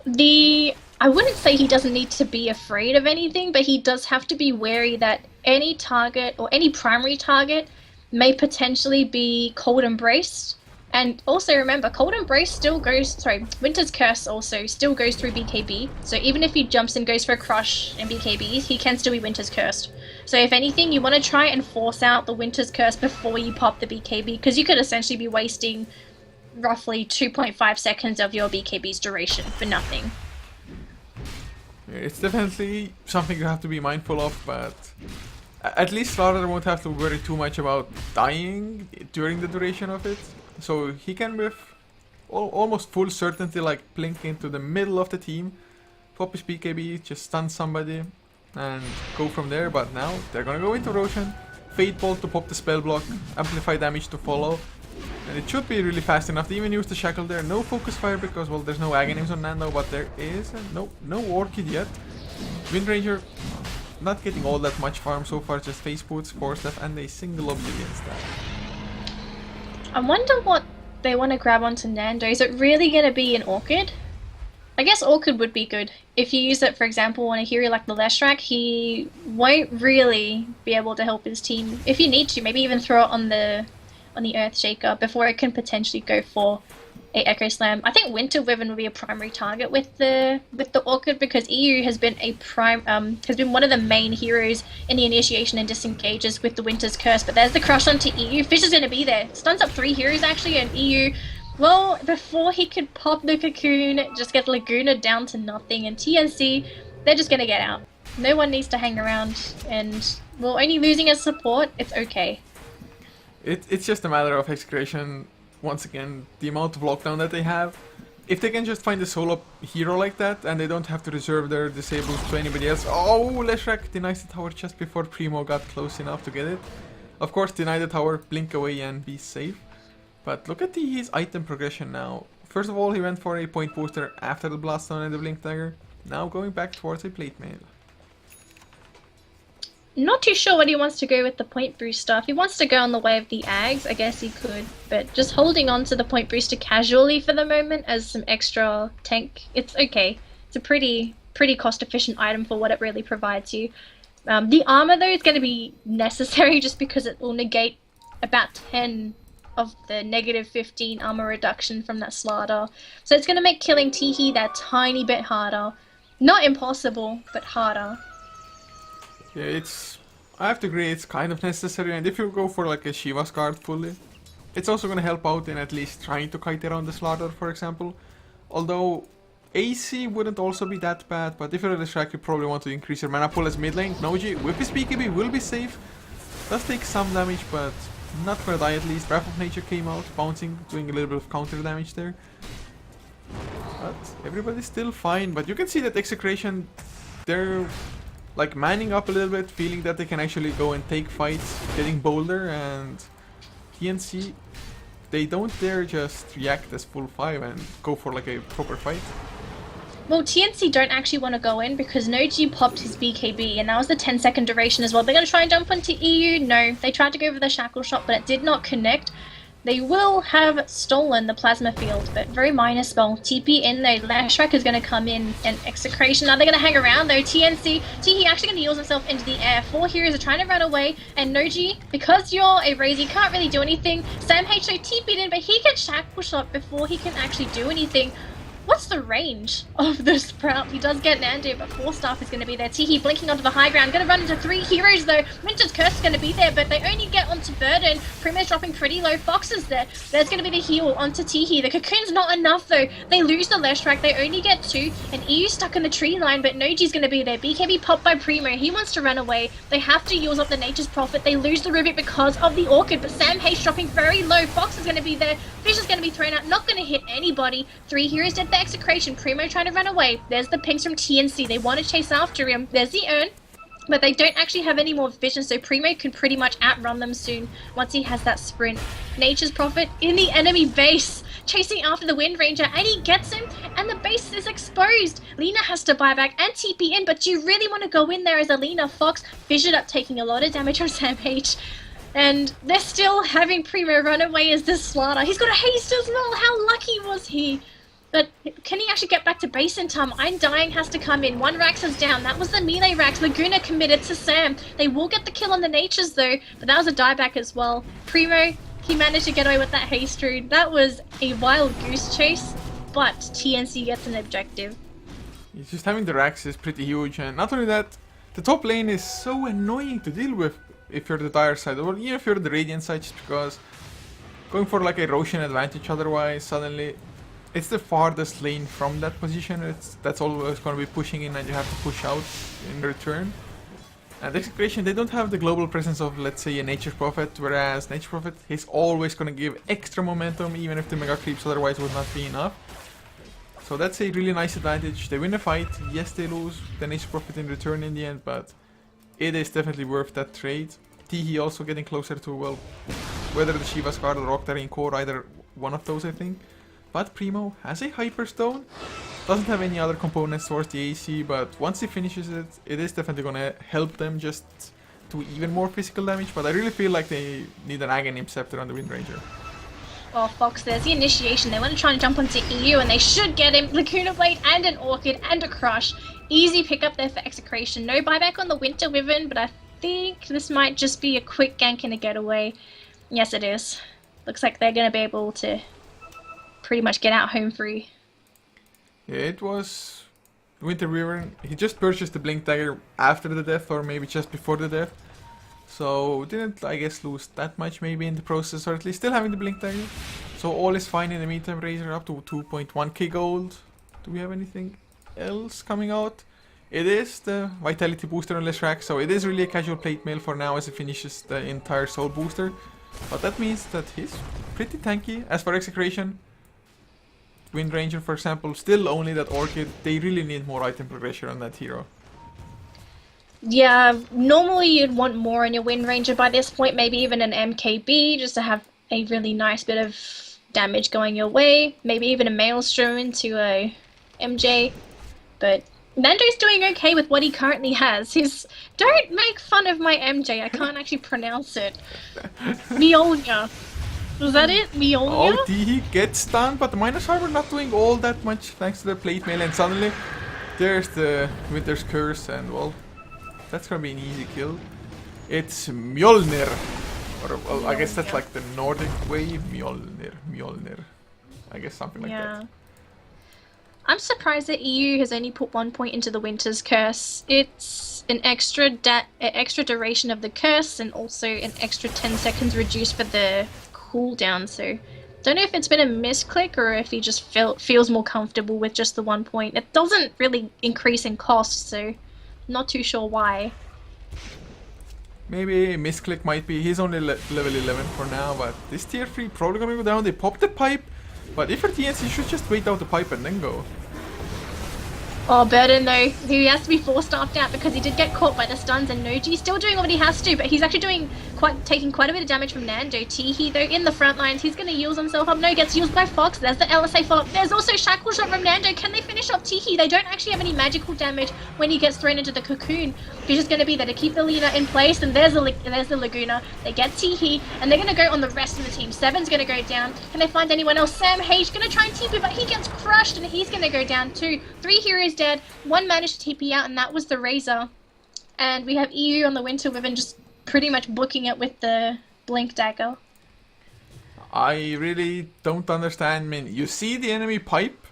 I wouldn't say he doesn't need to be afraid of anything, but he does have to be wary that any target or any primary target may potentially be Cold Embraced. And also remember, Cold Embrace still goes, Winter's Curse also still goes through BKB. So even if he jumps and goes for a Crush and BKBs, he can still be Winter's Cursed. So if anything, you want to try and force out the Winter's Curse before you pop the BKB, because you could essentially be wasting roughly 2.5 seconds of your BKB's duration for nothing. It's definitely something you have to be mindful of, but at least Slaughter won't have to worry too much about dying during the duration of it. So he can with almost full certainty like blink into the middle of the team, pop his BKB, just stun somebody and go from there. But now they're gonna go into Roshan, Fate Bolt to pop the spell block, amplify damage to follow, and it should be really fast enough to even use the shackle there. No focus fire because, well, there's no Aghanims on Nando, but there is no Orchid yet. Wind Ranger not getting all that much farm so far, just face boots, 4 staff and a single Oblivion staff. I wonder what they want to grab onto Nando. Is it really going to be an Orchid? I guess Orchid would be good. If you use it, for example, on a hero like the Leshrac, he won't really be able to help his team. If you need to, maybe even throw it on the Earthshaker before it can potentially go for a Echo Slam. I think Winter Wyvern will be a primary target with the Orchid because EU has been one of the main heroes in the initiation and disengages with the Winter's Curse. But there's the crush onto EU. Fish is going to be there. Stuns up 3 heroes actually, and EU, well, before he could pop the cocoon, just get Laguna down to nothing. And TNC, they're just going to get out. No one needs to hang around, and well, only losing as support, it's okay. It's just a matter of Execration. Once again, the amount of lockdown that they have. If they can just find a solo hero like that, and they don't have to reserve their disables to anybody else. Oh, Leshrac denies the tower just before Primo got close enough to get it. Of course, deny the tower, blink away and be safe. But look at his item progression now. First of all, he went for a point booster after the Blast Stone and the Blink Dagger. Now going back towards a Plate Mail. Not too sure what he wants to go with the point booster. If he wants to go on the way of the Ags, I guess he could. But just holding on to the point booster casually for the moment as some extra tank, it's okay. It's a pretty cost efficient item for what it really provides you. The armor though is going to be necessary just because it will negate about 10 of the negative 15 armor reduction from that Slaughter. So it's going to make killing Teehee that tiny bit harder. Not impossible, but harder. Yeah, I have to agree, it's kind of necessary, and if you go for like a Shiva's card fully, it's also gonna help out in at least trying to kite around the Slaughter, for example. Although AC wouldn't also be that bad, but if you're a Leshrac, you probably want to increase your mana pool as mid lane. Noji with his BKB will be safe, does take some damage, but not for a die at least. Wrath of Nature came out, bouncing, doing a little bit of counter damage there. But everybody's still fine, but you can see that Execration, they're like manning up a little bit, feeling that they can actually go and take fights, getting bolder, and TNC, they don't dare just react as full 5 and go for like a proper fight. Well, TNC don't actually want to go in because Noji popped his BKB and that was the 10-second duration as well. They're going to try and jump onto EU? No. They tried to go for the Shackle Shot, but it did not connect. They will have stolen the Plasma Field, but very minor spell. TP in though, Leshrac is going to come in, and Execration, are they going to hang around though? TNC, Teehee actually going to use himself into the air. 4 heroes are trying to run away, and Noji, because you're a Raze, you can't really do anything. Sam H though TP'd in, but he gets Shackle Shot before he can actually do anything. What's the range of the Sprout? He does get Nando, but 4 staff is going to be there. Teehee blinking onto the high ground. Going to run into 3 heroes though. Winter's Curse is going to be there, but they only get onto Burden. Primo's dropping pretty low. Fox is there. There's going to be the heal onto Teehee. The Cocoon's not enough though. They lose the Leshrac. They only get 2. And EU stuck in the tree line, but Noji's going to be there. BKB popped by Primo. He wants to run away. They have to use up the Nature's Prophet. They lose the Rivet because of the Orchid, but Sam H dropping very low. Fox is going to be there. Fish is going to be thrown out. Not going to hit anybody. 3 heroes dead. The Execration. Primo trying to run away. There's the pings from TNC. They want to chase after him. There's the urn. But they don't actually have any more vision, so Primo can pretty much outrun them soon once he has that sprint. Nature's Prophet in the enemy base, chasing after the Wind Ranger, and he gets him, and the base is exposed. Lina has to buy back and TP in, but do you really want to go in there as a Lina? Fox, Vision up, taking a lot of damage from Sam H. And they're still having Primo run away as this Slaughter. He's got a haste as well. How lucky was he? But can he actually get back to base in time? Undying has to come in. 1 Rax is down. That was the melee Rax. Laguna committed to Sam. They will get the kill on the Natures though, but that was a dieback as well. Primo, he managed to get away with that haste rune. That was a wild goose chase, but TNC gets an objective. Just having the Rax is pretty huge, and not only that, the top lane is so annoying to deal with if you're the Dire side, or even if you're the Radiant side, just because going for like a Roshan advantage otherwise, suddenly it's the farthest lane from that position. That's always going to be pushing in, and you have to push out in return. And Execration, they don't have the global presence of, let's say, a Nature's Prophet, whereas Nature's Prophet is always going to give extra momentum, even if the Mega Creeps otherwise would not be enough. So that's a really nice advantage. They win a fight, yes they lose the Nature's Prophet in return in the end, but it is definitely worth that trade. Teehee also getting closer to, well, whether the Shiva's card or Octarine Core, either one of those I think. But Primo has a Hyperstone, doesn't have any other components towards the AC, but once he finishes it, it is definitely gonna help them just do even more physical damage, but I really feel like they need an Aghanim Scepter on the Wind Ranger. Oh, Fox, there's the initiation. They want to try and jump onto EU, and they should get him. Laguna Blade and an Orchid and a Crush. Easy pickup there for Execration. No buyback on the Winter Wyvern, but I think this might just be a quick gank and a getaway. Yes, it is. Looks like they're going to be able to pretty much get out home free. Yeah, it was Winter Wyvern. He just purchased the Blink Dagger after the death, or maybe just before the death. So didn't, I guess, lose that much maybe in the process, or at least still having the Blink Dagger. So all is fine in the meantime. Razor up to 2.1k gold. Do we have anything else coming out? It is the Vitality booster on Leshrac, so it is really a casual plate mail for now as he finishes the entire soul booster. But that means that he's pretty tanky. As for Execration, Wind Ranger for example, still only that Orchid. They really need more item progression on that hero. Yeah, normally you'd want more in your Wind Ranger by this point, maybe even an MKB, just to have a really nice bit of damage going your way. Maybe even a Maelstrom into a MJ. But Nando's doing okay with what he currently has. Don't make fun of my MJ. I can't actually pronounce it. Mjolnir. Was that it? Mjolnir? Oh, he gets stunned, but the Miners are not doing all that much thanks to the plate mail, and suddenly there's the Winter's Curse, and well, that's gonna be an easy kill. It's Mjolnir. Or, well, I guess that's like the Nordic way. Mjolnir. I guess something like that. I'm surprised that EU has only put 1 point into the Winter's Curse. It's an extra duration of the curse, and also an extra 10 seconds reduced for the cooldown. So, don't know if it's been a misclick or if he just feels more comfortable with just the 1 point. It doesn't really increase in cost, so not too sure why. Maybe misclick might be. He's only level 11 for now, but this tier 3 probably gonna go down. They pop the pipe. But if you're TNC, you should just wait out the pipe and then go. Oh, Burden though, he has to be 4-staffed out because he did get caught by the stuns, and Noji's still doing what he has to, but he's actually taking quite a bit of damage from Nando. Teehee though in the front lines, he's going to use himself up. No, gets used by Fox. There's the LSA follow-up. There's also Shackle Shot from Nando. Can they finish off Teehee? They don't actually have any magical damage when he gets thrown into the cocoon. He's just going to be there to keep the Luna in place, and there's the Laguna. They get Teehee, and they're going to go on the rest of the team. Seven's going to go down. Can they find anyone else? Sam H going to try and TP, but he gets crushed, and he's going to go down too. 3 heroes dead. 1 managed to TP out, and that was the Razor. And we have EU on the Winter Wyvern just pretty much booking it with the Blink Dagger. I really don't understand. I mean, you see the enemy pipe,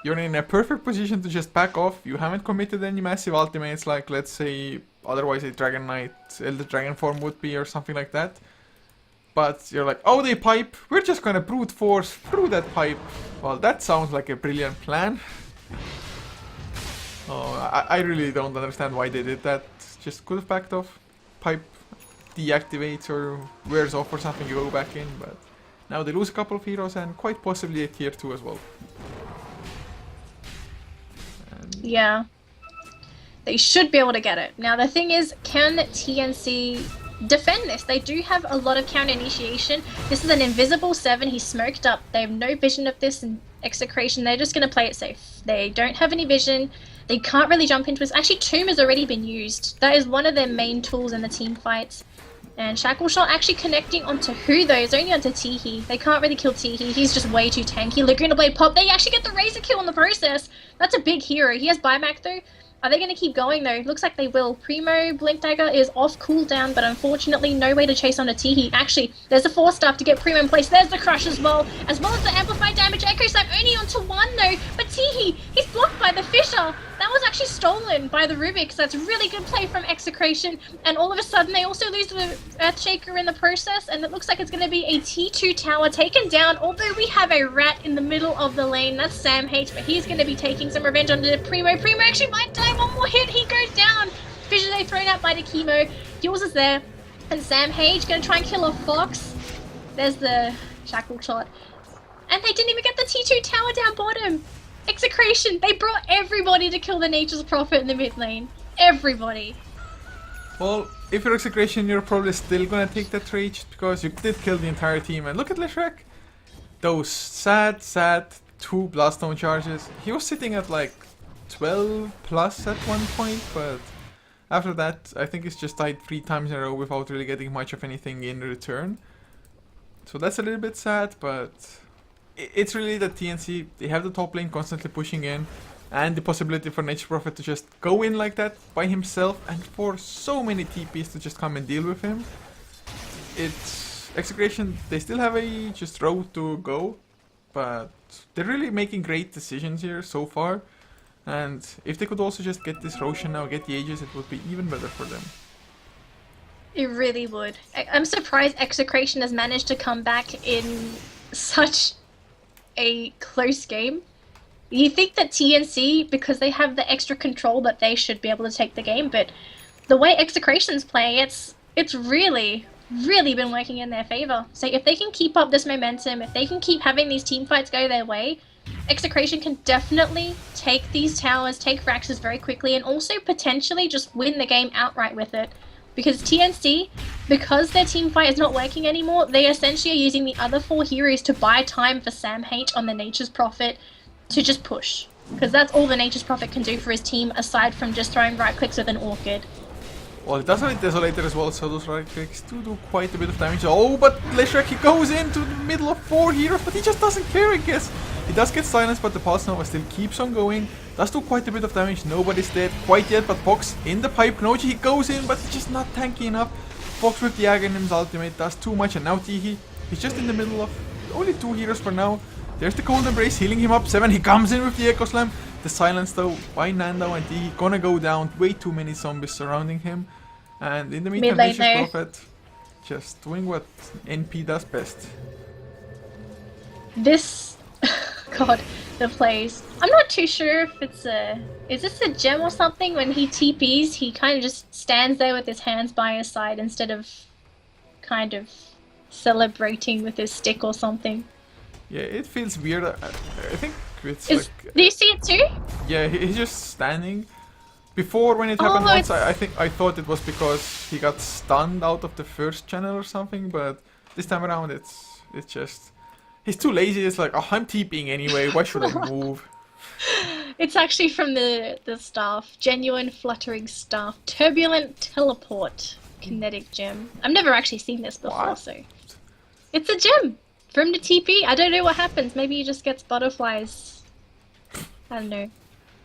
you're in a perfect position to just back off. You haven't committed any massive ultimates like, let's say, otherwise a Dragon Knight, Elder Dragon form would be or something like that. But you're like, oh, they pipe, we're just gonna brute force through that pipe. Well, that sounds like a brilliant plan. Oh, I really don't understand why they did that. Just could have backed off. Pipe deactivates or wears off or something, you go back in, but now they lose a couple of heroes and quite possibly a tier 2 as well. And yeah. They should be able to get it. Now the thing is, can TNC defend this? They do have a lot of counter initiation. This is an invisible 7, he's smoked up. They have no vision of this in Execration. They're just going to play it safe. They don't have any vision. They can't really jump into it. Actually, Tomb has already been used. That is one of their main tools in the team fights. And Shackle Shot actually connecting onto who though? It's only onto Teehee. They can't really kill Teehee. He's just way too tanky. Laguna Blade pop. They actually get the Razor kill in the process. That's a big hero. He has buyback though. Are they going to keep going though? Looks like they will. Primo Blink Dagger is off cooldown, but unfortunately no way to chase onto Teehee. Actually, there's a 4-staff to get Primo in place. There's the Crush as well as the amplified damage. Echo Slam only onto 1 though, but Teehee, he's blocked by the Fisher. That was actually stolen by the Rubik, so that's really good play from Execration. And all of a sudden they also lose the Earthshaker in the process, and it looks like it's going to be a T2 tower taken down, although we have a rat in the middle of the lane. That's Sam H, but he's going to be taking some revenge on the Primo. Primo actually might die. 1 more hit, he goes down. Fisher they thrown out by the Chemo. Jules is there, and Sam H going to try and kill a Fox. There's the Shackle Shot. And they didn't even get the T2 tower down bottom. Execration, they brought everybody to kill the Nature's Prophet in the mid lane. Everybody. well, if you're Execration, you're probably still gonna take that rage because you did kill the entire team. And look at Leshrac. Those sad 2 Blaststone charges. He was sitting at like 12 plus at one point, but after that, I think he's just died 3 times in a row without really getting much of anything in return. So that's a little bit sad, but it's really that TNC, they have the top lane constantly pushing in, and the possibility for Nature's Prophet to just go in like that by himself, and for so many TPs to just come and deal with him. It's Execration, they still have a just road to go, but they're really making great decisions here so far. And if they could also just get this Roshan now, get the Aegis, it would be even better for them. It really would. I'm surprised Execration has managed to come back in such a close game. You think that TNC, because they have the extra control, that they should be able to take the game, but the way Execration's playing, it's really been working in their favor. So if they can keep up this momentum, if they can keep having these team fights go their way, Execration can definitely take these towers, take Raxus very quickly, and also potentially just win the game outright with it. Because TNC, because their team fight is not working anymore, they essentially are using the other 4 heroes to buy time for Sam H on the Nature's Prophet to just push. Because that's all the Nature's Prophet can do for his team, aside from just throwing right clicks with an Orchid. Well, it does have a Desolator as well, so those right clicks do quite a bit of damage. Oh, but Leshrac, he goes into the middle of 4 heroes, but he just doesn't care, I guess. He does get silenced, but the Pulse Nova still keeps on going. Does do quite a bit of damage. Nobody's dead quite yet, but Fox in the pipe. Noji, he goes in, but he's just not tanky enough. Fox with the Aghanim's ultimate does too much, and now Tihi, he's just in the middle of only 2 heroes for now. There's the Cold Embrace, healing him up. 7, he comes in with the Echo Slam. The silence though by Nando and Tihi gonna go down. Way too many zombies surrounding him. And in the meantime, Nature's Prophet just doing what NP does best. This, God, the plays. I'm not too sure if it's a... Is this a gem or something? When he TPs, he kind of just stands there with his hands by his side instead of kind of celebrating with his stick or something. Yeah, it feels weird. I think it's Do you see it too? Yeah, he's just standing. Before, when it happened once, I thought it was because he got stunned out of the first channel or something, but this time around it's just... He's too lazy, it's like, oh, I'm TPing anyway, why should I move? It's actually from the staff. Genuine Fluttering Staff. Turbulent Teleport. Kinetic Gem. I've never actually seen this before, what? so... It's a gem! From the TP, I don't know what happens. Maybe he just gets butterflies. I don't know.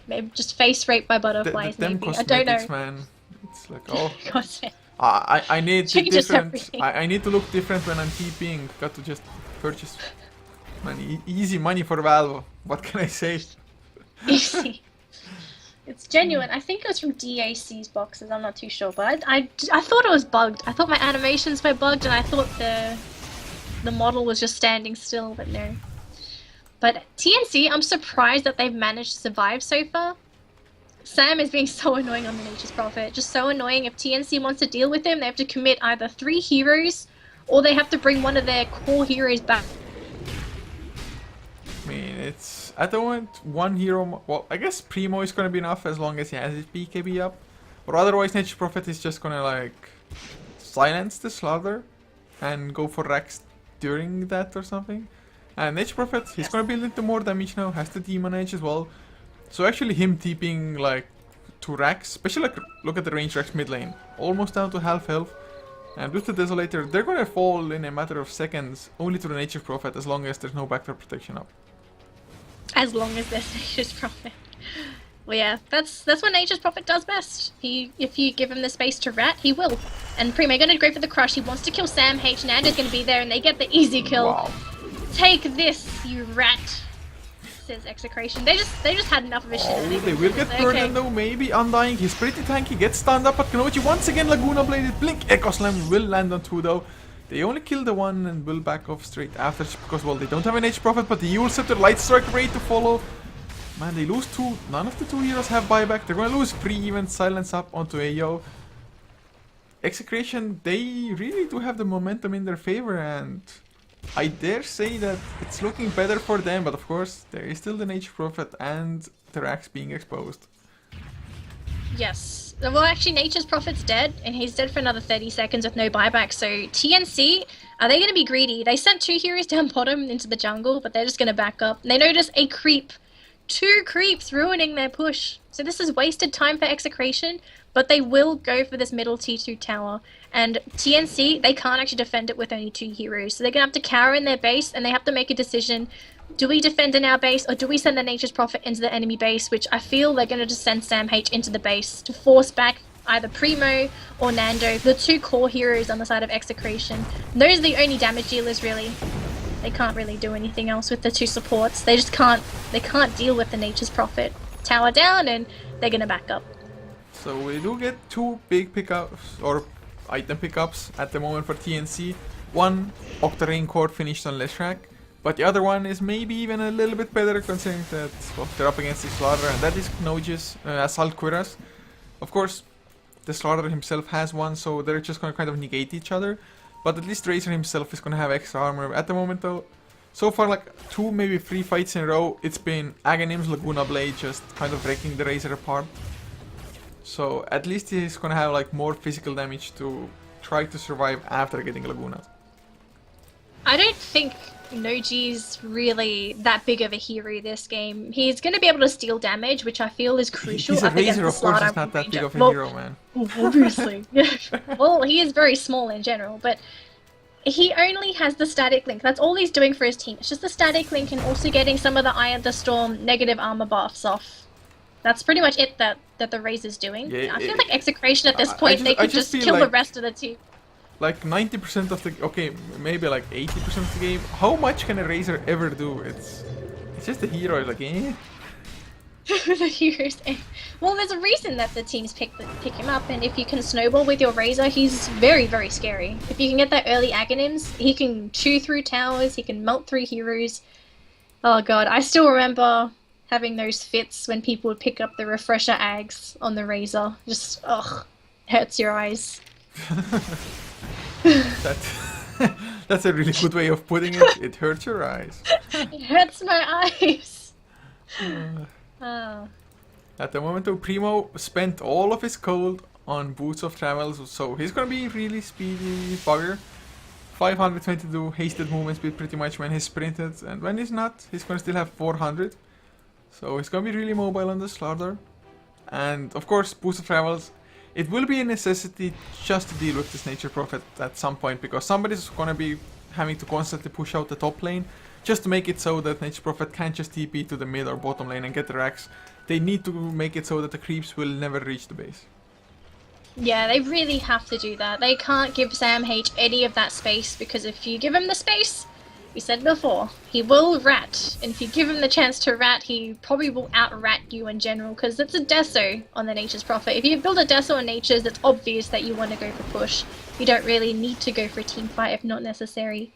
Maybe just face raped by butterflies, maybe. I don't know. Man. It's like, oh... Cosmetics. I need Changes different... everything. I need to look different when I'm TPing. Got to just purchase money. Easy money for Valve. What can I say? Easy. It's genuine. I think it was from DAC's boxes. I'm not too sure, but I thought it was bugged. I thought my animations were bugged, and I thought the model was just standing still, but no. But TNC, I'm surprised that they've managed to survive so far. Sam is being so annoying on the Nature's Prophet. Just so annoying. If TNC wants to deal with him, they have to commit either 3 heroes, or they have to bring one of their core heroes back. I mean, it's... At the moment, 1 hero... Well, I guess Primo is gonna be enough as long as he has his BKB up. Or otherwise, Nature's Prophet is just gonna, like... silence the Slaughter and go for Rex during that or something. And Nature's Prophet, he's gonna build into more damage now, has the Demon Edge as well. So actually him TPing like to Rax, especially like look at the range Rax mid lane, almost down to half health. And with the Desolator, they're gonna fall in a matter of seconds, only to the Nature's Prophet as long as there's no backdoor protection up. As long as there's Nature's Prophet. Well, yeah, that's what Nature's Prophet does best. If you give him the space to rat, he will. And Primo gonna go for the crush. He wants to kill Sam H. Nando's gonna be there, and they get the easy kill. Wow. Take this, you rat, says Execration. They just had enough of his shit. Oh, they will get burdened though, maybe Undying. He's pretty tanky, gets stunned up, but Kanochi once again Laguna Bladed. Blink Echo Slam will land on 2 though. They only kill the 1 and will back off straight after because, well, they don't have an H Prophet, but the Yule Scepter Light Strike ready to follow. Man, they lose 2. None of the 2 heroes have buyback. They're gonna lose 3 even. Silence up onto Ayo. Execration, they really do have the momentum in their favor, and I dare say that it's looking better for them, but of course, there is still the Nature's Prophet and the Rax being exposed. Yes. Well, actually, Nature's Prophet's dead, and he's dead for another 30 seconds with no buyback. So TNC, are they going to be greedy? They sent 2 heroes down bottom into the jungle, but they're just going to back up. They notice a creep. 2 creeps ruining their push. So this is wasted time for Execration, but they will go for this middle T2 tower. And TNC, they can't actually defend it with only 2 heroes. So they're going to have to cower in their base, and they have to make a decision. Do we defend in our base, or do we send the Nature's Prophet into the enemy base? Which I feel they're going to just send Sam H into the base to force back either Primo or Nando, the 2 core heroes on the side of Execration. And those are the only damage dealers, really. They can't really do anything else with the 2 supports. They just can't deal with the Nature's Prophet. Tower down, and they're going to back up. So we do get 2 big pickups, or item pickups at the moment for TNC. One, Octarine Core finished on Leshrac, but the other one is maybe even a little bit better considering that, well, they're up against the Slaughter, and that is Knoge's Assault Cuirass. Of course, the Slaughter himself has one, so they're just going to kind of negate each other. But at least Razor himself is going to have extra armor. At the moment though, so far like 2, maybe 3 fights in a row, it's been Aghanim's Laguna Blade just kind of breaking the Razor apart. So at least he's gonna have like more physical damage to try to survive after getting Laguna. I don't think Noji's really that big of a hero this game. He's going to be able to steal damage, which I feel is crucial. He's a up against Razor, the of course. Slardar He's not that big Ranger. of a Well, hero, man. obviously. Well, he is very small in general, but he only has the static link. That's all he's doing for his team. It's just the static link and also getting some of the Eye of the Storm negative armor buffs off. That's pretty much it that the Razor's doing. Yeah, I feel like Execration at this point, they could just kill the rest of the team. Like 90% of the... Okay, maybe like 80% of the game. How much can a Razor ever do? It's just a hero, like, eh? The heroes. Well, there's a reason that the teams pick him up, and if you can snowball with your Razor, he's very, very scary. If you can get that early Aghanims, he can chew through towers, he can melt through heroes. Oh god, I still remember having those fits when people would pick up the refresher Ags on the Razor. Just, ugh, hurts your eyes. That's a really good way of putting it. It hurts your eyes. It hurts my eyes. At the moment though, Primo spent all of his gold on Boots of Travels, so he's gonna be really speedy bugger. 522 hasted movement speed pretty much when he's sprinted, and when he's not, he's gonna still have 400. So he's gonna be really mobile on the Slardar. And of course, Boots of Travels, it will be a necessity just to deal with this Nature Prophet at some point, because somebody's gonna be having to constantly push out the top lane just to make it so that Nature Prophet can't just TP to the mid or bottom lane and get the racks. They need to make it so that the creeps will never reach the base. Yeah, they really have to do that. They can't give Sam H any of that space, because if you give him the space, we said before, he will rat. And if you give him the chance to rat, he probably will out-rat you in general, because it's a Deso on the Nature's Prophet. If you build a Deso on Nature's, it's obvious that you want to go for push. You don't really need to go for a team fight if not necessary.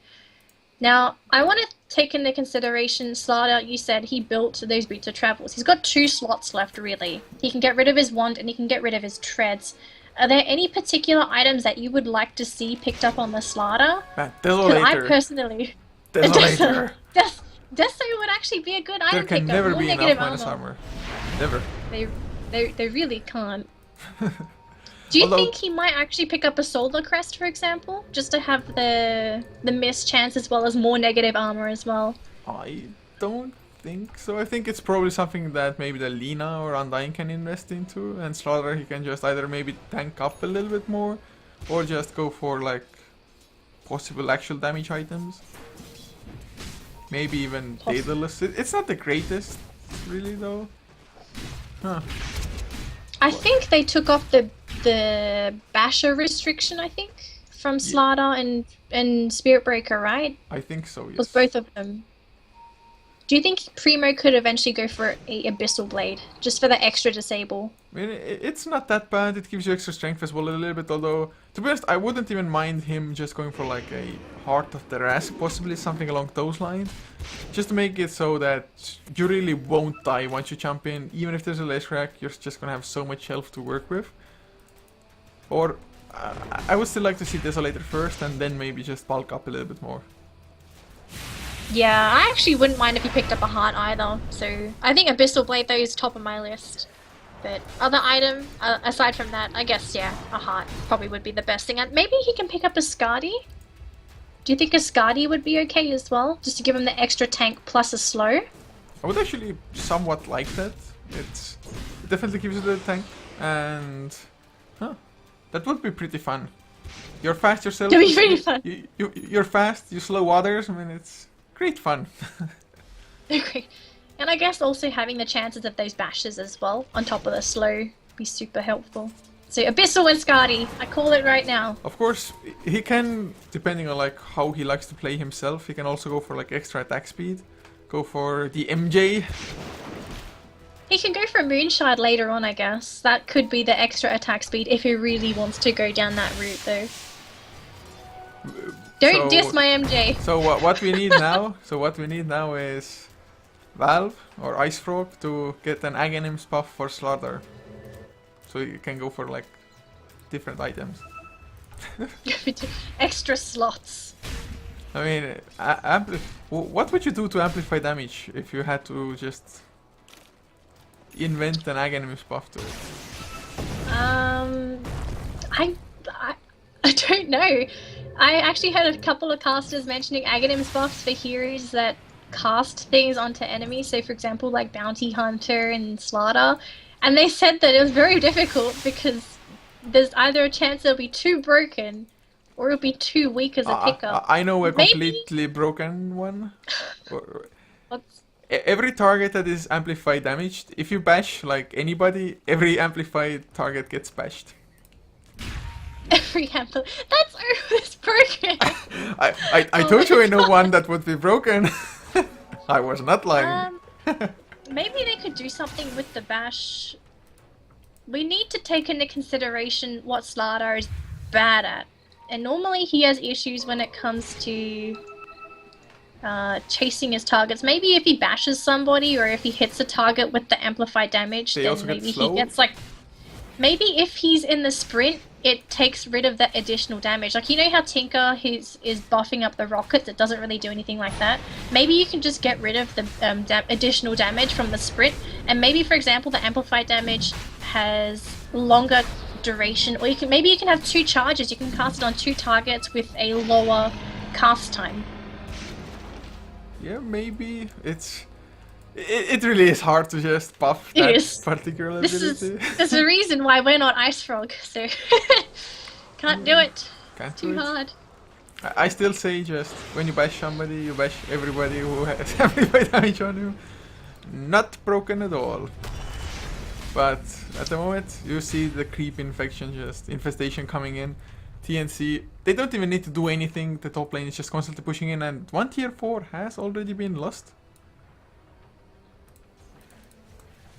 Now, I want to take into consideration Slardar. You said he built those Boots of Travels. He's got 2 slots left, really. He can get rid of his wand and he can get rid of his treads. Are there any particular items that you would like to see picked up on the Slardar? Desolator. I personally... Desolator. Deso would actually be a good item There can pickup. never More be negative enough minus armor. Never. They really can't. Do you think he might actually pick up a Solar Crest, for example? Just to have the miss chance as well as more negative armor as well? I don't think so. I think it's probably something that maybe the Lina or Undying can invest into, and Slardar he can just either maybe tank up a little bit more, or just go for like possible actual damage items. Maybe even Daedalus. It's not the greatest, really, though. Huh. I think they took off the Basher restriction, I think, from Slardar and Spirit Breaker, right? I think so, yes. Was both of them. Do you think Primo could eventually go for a Abyssal Blade, just for the extra disable? I mean, it's not that bad. It gives you extra strength as well a little bit, although, to be honest, I wouldn't even mind him just going for like a Heart of the Rask, possibly something along those lines. Just to make it so that you really won't die once you jump in. Even if there's a Lace Crack, you're just gonna have so much health to work with. Or, I would still like to see Desolator first, and then maybe just bulk up a little bit more. Yeah, I actually wouldn't mind if he picked up a Heart either, so I think Abyssal Blade though is top of my list. But other item, aside from that, I guess, yeah, a Heart probably would be the best thing. And maybe he can pick up a Skadi? Do you think a Skadi would be okay as well? Just to give him the extra tank plus a slow? I would actually somewhat like that. It definitely gives you the tank, and that would be pretty fun. You're fast yourself. It would be pretty fun. You're fast, you slow others, I mean, it's great fun. Okay. And I guess also having the chances of those bashes as well, on top of the slow, be super helpful. So Abyssal and Skadi, I call it right now. Of course, he can, depending on like how he likes to play himself, he can also go for like extra attack speed. Go for the MJ. He can go for Moonshard later on, I guess. That could be the extra attack speed if he really wants to go down that route though. Don't diss my MJ. So what we need now? So what we need now is Valve or Ice Frog to get an Aghanims buff for Slardar. So you can go for like different items. Extra slots. I mean, what would you do to amplify damage if you had to just invent an Aghanims buff to it? I, I, I don't know. I actually heard a couple of casters mentioning Aghanims buffs for heroes that cast things onto enemies. So, for example, like Bounty Hunter and Slaughter. And they said that it was very difficult because there's either a chance it'll be too broken or it'll be too weak as a pickup. I know a Maybe. completely broken one. Or- What's Every target that is amplified damaged, if you bash like anybody, every amplified target gets bashed. every ample? That's always broken. I Oh told my you I know god. one that would be broken. I was not lying. Um, Maybe they could do something with the bash. We need to take into consideration what Slardar is bad at. And normally he has issues when it comes to chasing his targets. Maybe if he bashes somebody or if he hits a target with the amplified damage, They then also get maybe he slow. gets like. Maybe if he's in the sprint, it takes rid of that additional damage. Like, you know how Tinker is buffing up the rockets? It doesn't really do anything like that. Maybe you can just get rid of the additional damage from the sprint, and maybe, for example, the amplified damage has longer duration, or maybe you can have 2 charges. You can cast it on 2 targets with a lower cast time. Yeah, maybe it really is hard to just buff It that is. particular This is ability. there's a reason why we're not Ice Frog, so can't do it. Can't Too do it. hard. I still say just when you bash somebody, you bash everybody who has amplified damage on you. Not broken at all. But at the moment, you see the creep infestation coming in. TNC, they don't even need to do anything. The top lane is just constantly pushing in, and one tier 4 has already been lost.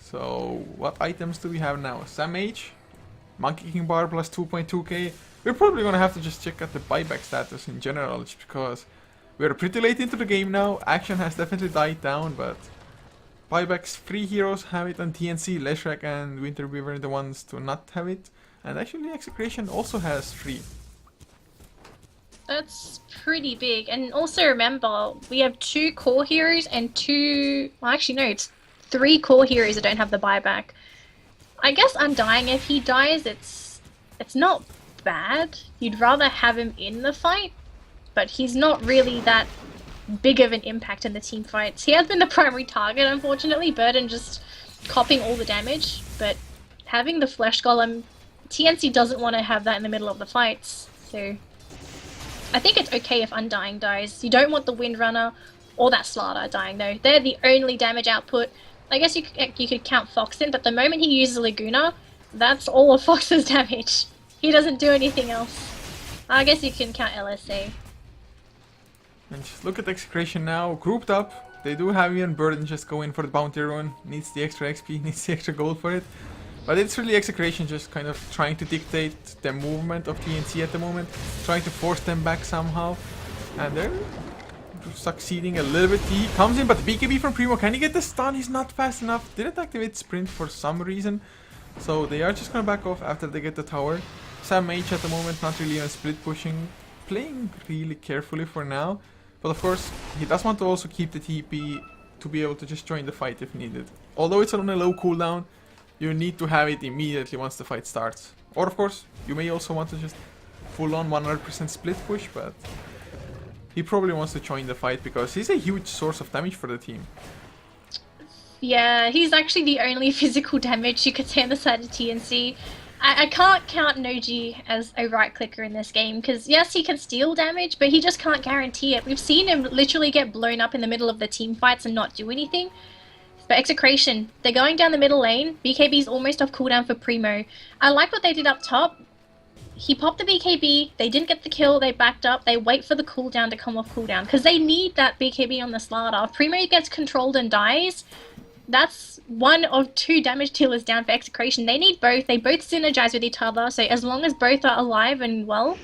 So, what items do we have now? Sam H, Monkey King Bar plus 2.2k. We're probably gonna have to just check out the buyback status in general, just because we're pretty late into the game now. Action has definitely died down, but buybacks, free heroes have it on TNC. Leshrac and Winter Weaver are the ones to not have it. And actually, Execration also has free. That's pretty big. And also remember, we have 2 core heroes and 2. Well, actually, no, it's 3 core heroes that don't have the buyback. I guess Undying, if he dies, it's not bad. You'd rather have him in the fight, but he's not really that big of an impact in the team fights. He has been the primary target, unfortunately. Burden just copying all the damage, but having the Flesh Golem, TNC doesn't want to have that in the middle of the fights, so I think it's okay if Undying dies. You don't want the Windrunner or that Slaughter dying though. They're the only damage output. I guess you could count Fox in, but the moment he uses Laguna, that's all of Fox's damage. He doesn't do anything else. I guess you can count LSA. And just look at Execration now, grouped up. They do have Ian Burden just go in for the bounty run. Needs the extra XP, needs the extra gold for it. But it's really Execration just kind of trying to dictate the movement of TNC at the moment. Trying to force them back somehow. And they're succeeding a little bit. He comes in, but the BKB from Primo, can he get the stun? He's not fast enough. Didn't activate sprint for some reason. So they are just gonna back off after they get the tower. Sam H at the moment not really on split pushing. Playing really carefully for now. But of course, he does want to also keep the TP to be able to just join the fight if needed. Although it's on a low cooldown, you need to have it immediately once the fight starts. Or of course, you may also want to just full on 100% split push, but he probably wants to join the fight because he's a huge source of damage for the team. Yeah, he's actually the only physical damage you could say on the side of TNC. I can't count Noji as a right clicker in this game because yes, he can steal damage, but he just can't guarantee it. We've seen him literally get blown up in the middle of the team fights and not do anything. But Execration, they're going down the middle lane. BKB's almost off cooldown for Primo. I like what they did up top. He popped the BKB, they didn't get the kill, they backed up, they wait for the cooldown to come off cooldown because they need that BKB on the Slaughter. If Primo gets controlled and dies, that's 1 or 2 damage dealers down for Execration. They need both. They both synergize with each other. So as long as both are alive and well,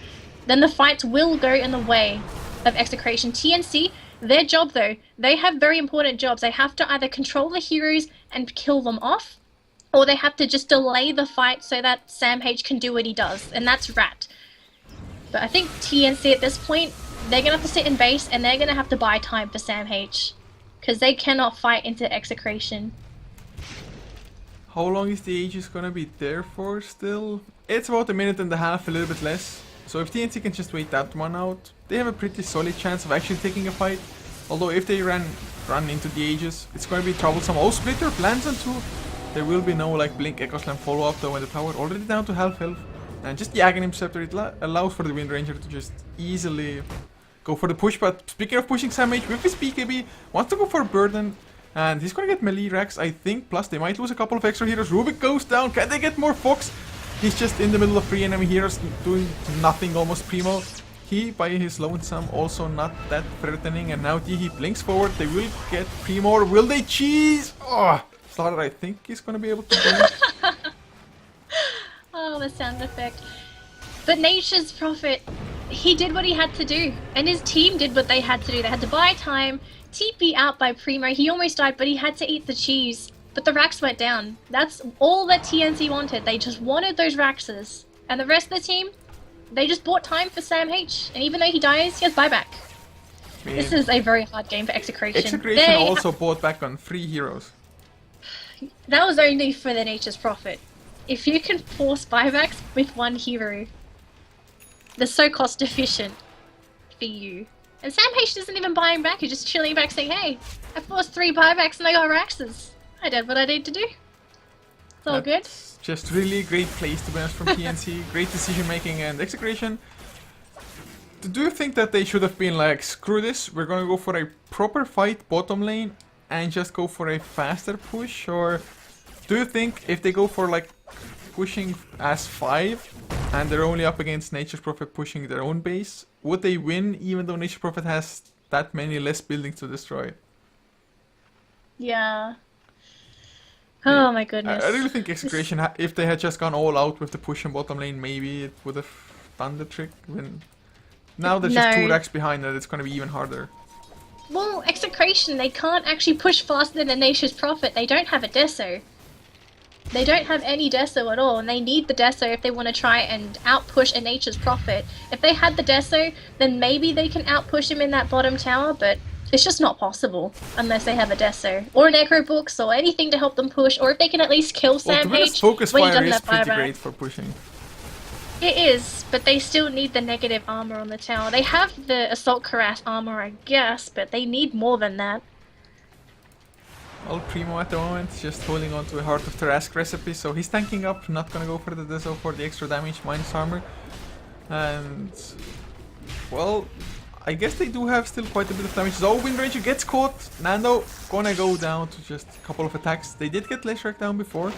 then the fights will go in the way of Execration. TNC, their job though, they have very important jobs. They have to either control the heroes and kill them off, or they have to just delay the fight so that Sam H can do what he does, and that's Rat. But I think TNC at this point, they're going to have to sit in base and they're going to have to buy time for Sam H. Because they cannot fight into Execration. How long is the Aegis gonna be there for still? It's about a minute and a half, a little bit less. So if TNC can just wait that one out, they have a pretty solid chance of actually taking a fight. Although if they run into the Aegis, it's gonna be troublesome. Oh, Splitter lands on 2. There will be no like Blink Echo Slam follow up though, and the tower already down to half health. And just the Aghanim Scepter, it allows for the Wind Ranger to just easily go for the push. But speaking of pushing, Sam H with his BKB wants to go for a Burden. And he's gonna get melee racks, I think. Plus, they might lose a couple of extra heroes. Rubik goes down. Can they get more Fox? He's just in the middle of 3 enemy heroes, doing nothing almost primo. He, by his lonesome, also not that threatening. And now he blinks forward. They will get primo. Will they cheese? Oh, Slaughter, I think he's gonna be able to blink. Oh, the sound effect. But Nature's Prophet, he did what he had to do. And his team did what they had to do. They had to buy time. TP out by Primo, he almost died, but he had to eat the cheese. But the racks went down. That's all that TNC wanted. They just wanted those raxes. And the rest of the team, they just bought time for Sam H. And even though he dies, he has buyback. Man. This is a very hard game for Execration. Execration also bought back on 3 heroes. That was only for the Nature's Prophet. If you can force buybacks with 1 hero, they're so cost efficient for you. And Sam H isn't even buying back, he's just chilling back saying, hey, I forced 3 buybacks and I got Raxes. I did what I need to do. It's all good. Just really great plays to be honest from TNC, great decision making and Execration. Do you think that they should have been like, screw this, we're gonna go for a proper fight bottom lane and just go for a faster push? Or do you think if they go for like pushing as 5 and they're only up against Nature's Prophet pushing their own base, would they win even though Nature's Prophet has that many less buildings to destroy? Yeah. Oh my goodness. I really think Execration, if they had just gone all out with the push in bottom lane, maybe it would have done the trick. Now there's just 2 racks behind it, it's going to be even harder. Well, Execration, they can't actually push faster than Nature's Prophet. They don't have a Deso. They don't have any Deso at all, and they need the Deso if they want to try and outpush a Nature's Prophet. If they had the Deso, then maybe they can outpush him in that bottom tower, but it's just not possible unless they have a Deso. Or an Necro Books, or anything to help them push, or if they can at least kill Sam H. Focus Fire is pretty great for pushing. It is, but they still need the negative armor on the tower. They have the Assault Cuirass armor, I guess, but they need more than that. Well, Primo at the moment just holding on to a Heart of Tarrasque recipe, so he's tanking up, not gonna go for the Deso for the extra damage, minus armor. And well, I guess they do have still quite a bit of damage. So Wind Ranger gets caught. Nando gonna go down to just a couple of attacks. They did get Leshrac down before,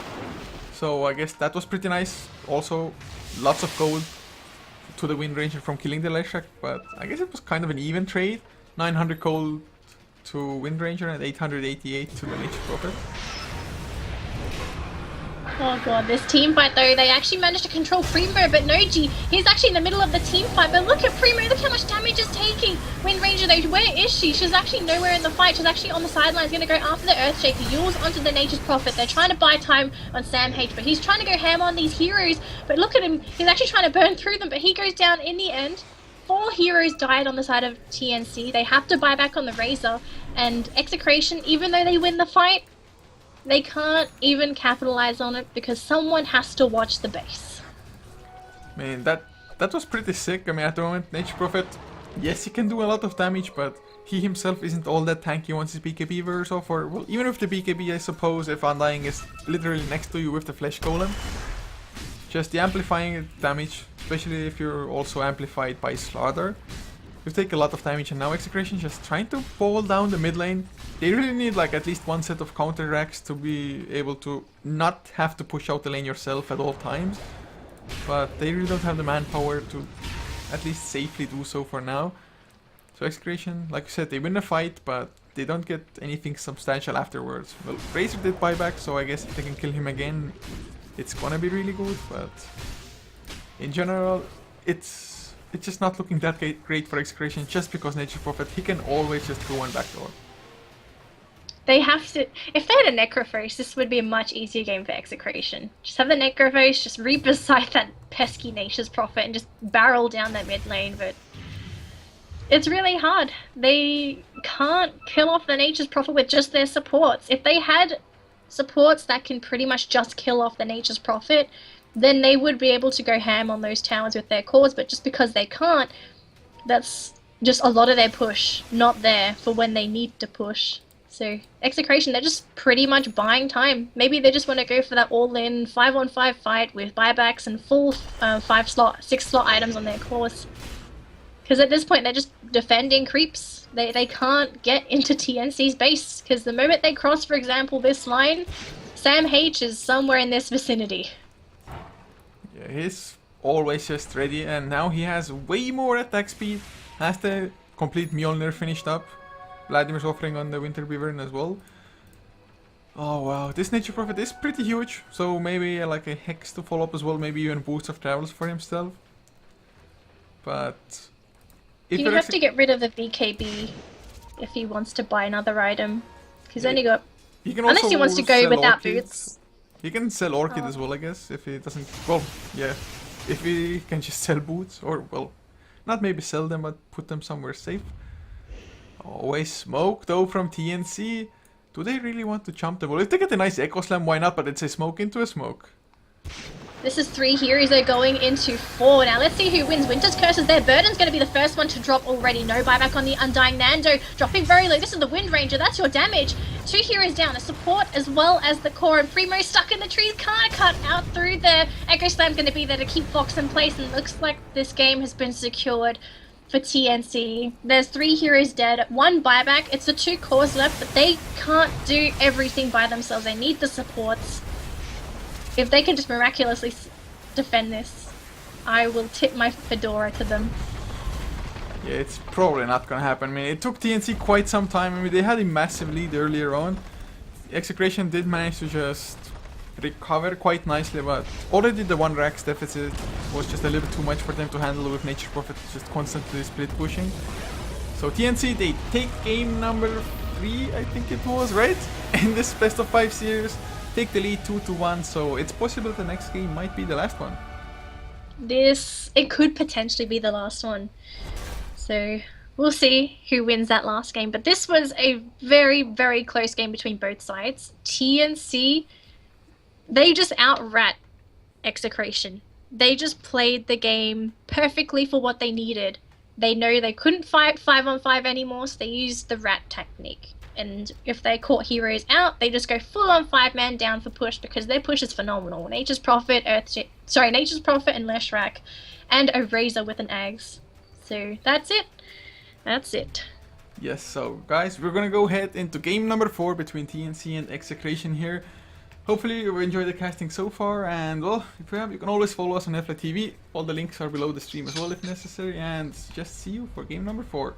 so I guess that was pretty nice. Also, lots of gold to the Wind Ranger from killing the Leshrac, but I guess it was kind of an even trade. 900 gold to Wind Ranger and 888 to the Nature's Prophet. Oh god, this team fight though, they actually managed to control Primo, but Noji, he's actually in the middle of the team fight, but look at Primo, look how much damage it's taking! Wind Ranger though, where is she? She's actually nowhere in the fight, she's actually on the sidelines, gonna go after the Earthshaker, Yules onto the Nature's Prophet. They're trying to buy time on Sam H, but he's trying to go ham on these heroes, but look at him, he's actually trying to burn through them, but he goes down in the end. 4 heroes died on the side of TNC, they have to buy back on the Razor, and Execration, even though they win the fight, they can't even capitalize on it because someone has to watch the base. Man, that was pretty sick. I mean, at the moment, Nature's Prophet, yes, he can do a lot of damage, but he himself isn't all that tanky once his BKB wears off. Or, well, even with the BKB, I suppose, if Undying is literally next to you with the Flesh Golem. Just the amplifying damage, especially if you're also amplified by Slaughter, you take a lot of damage. And now Execration just trying to fall down the mid lane. They really need like at least 1 set of counter racks to be able to not have to push out the lane yourself at all times. But they really don't have the manpower to at least safely do so for now. So Execration, like I said, they win the fight, but they don't get anything substantial afterwards. Well, Razor did buyback, so I guess if they can kill him again, it's gonna be really good. But in general, it's just not looking that great for Execration, just because Nature's Prophet, he can always just go one backdoor. They have to, if they had a Necrophage, this would be a much easier game for Execration. Just have the Necrophage, just reap beside that pesky Nature's Prophet and just barrel down that mid lane, but it's really hard. They can't kill off the Nature's Prophet with just their supports. If they had supports that can pretty much just kill off the Nature's Prophet, then they would be able to go ham on those towers with their cores, but just because they can't, that's just a lot of their push not there for when they need to push. So Execration, they're just pretty much buying time. Maybe they just want to go for that all-in 5-on-5 fight with buybacks and full 6-slot items on their cores. Because at this point, they're just defending creeps. They can't get into TNC's base, because the moment they cross, for example, this line, Sam H is somewhere in this vicinity. Yeah, he's always just ready, and now he has way more attack speed. Has the complete Mjolnir finished up. Vladimir's offering on the Winter Wyvern as well. Oh wow, this Nature Prophet is pretty huge, so maybe like a Hex to follow up as well, maybe even Boots of Travels for himself. But You have to get rid of the VKB if he wants to buy another item. He's only got... He can Unless he wants to go without Orchid. boots. He can sell Orchid as well, I guess, if he doesn't... Well, yeah. If he can just sell boots, or, well, not maybe sell them, but put them somewhere safe. Always smoke, though, from TNC. Do they really want to jump the wall? If they get a nice Echo Slam, why not? But it's a smoke into a smoke. This is 3 heroes, they're going into 4. Now let's see who wins. Winter's Curse is there. Burden's going to be the first one to drop already. No buyback on the Undying Nando. Dropping very low. This is the Wind Ranger. That's your damage. 2 heroes down. A support as well as the core. And Primo stuck in the trees. Can't cut out through there. Echo Slam's going to be there to keep Fox in place. And looks like this game has been secured for TNC. There's 3 heroes dead. 1 buyback. It's the 2 cores left. But they can't do everything by themselves. They need the supports. If they can just miraculously defend this, I will tip my fedora to them. Yeah, it's probably not gonna happen. I mean, it took TNC quite some time. I mean, they had a massive lead earlier on. Execration did manage to just recover quite nicely, but already the 1 Rax deficit was just a little bit too much for them to handle with Nature Prophet just constantly split pushing. So TNC, they take game number 3, I think it was, right? In this best of 5 series. Take the lead 2-1, so it's possible the next game might be the last one. It could potentially be the last one. So we'll see who wins that last game. But this was a very, very close game between both sides. TNC, they just out-rat Execration. They just played the game perfectly for what they needed. They know they couldn't fight 5-on-5 anymore, so they used the rat technique. And if they caught heroes out, they just go full on 5-man down for push, because their push is phenomenal. Nature's Prophet, Nature's Prophet and Leshrac, and a Razor with an Aghs. So that's it. That's it. Yes, so guys, we're gonna go ahead into game number 4 between TNC and Execration here. Hopefully you enjoyed the casting so far, and well, if you have, you can always follow us on HeflaTV. All the links are below the stream as well if necessary, and just see you for game number 4.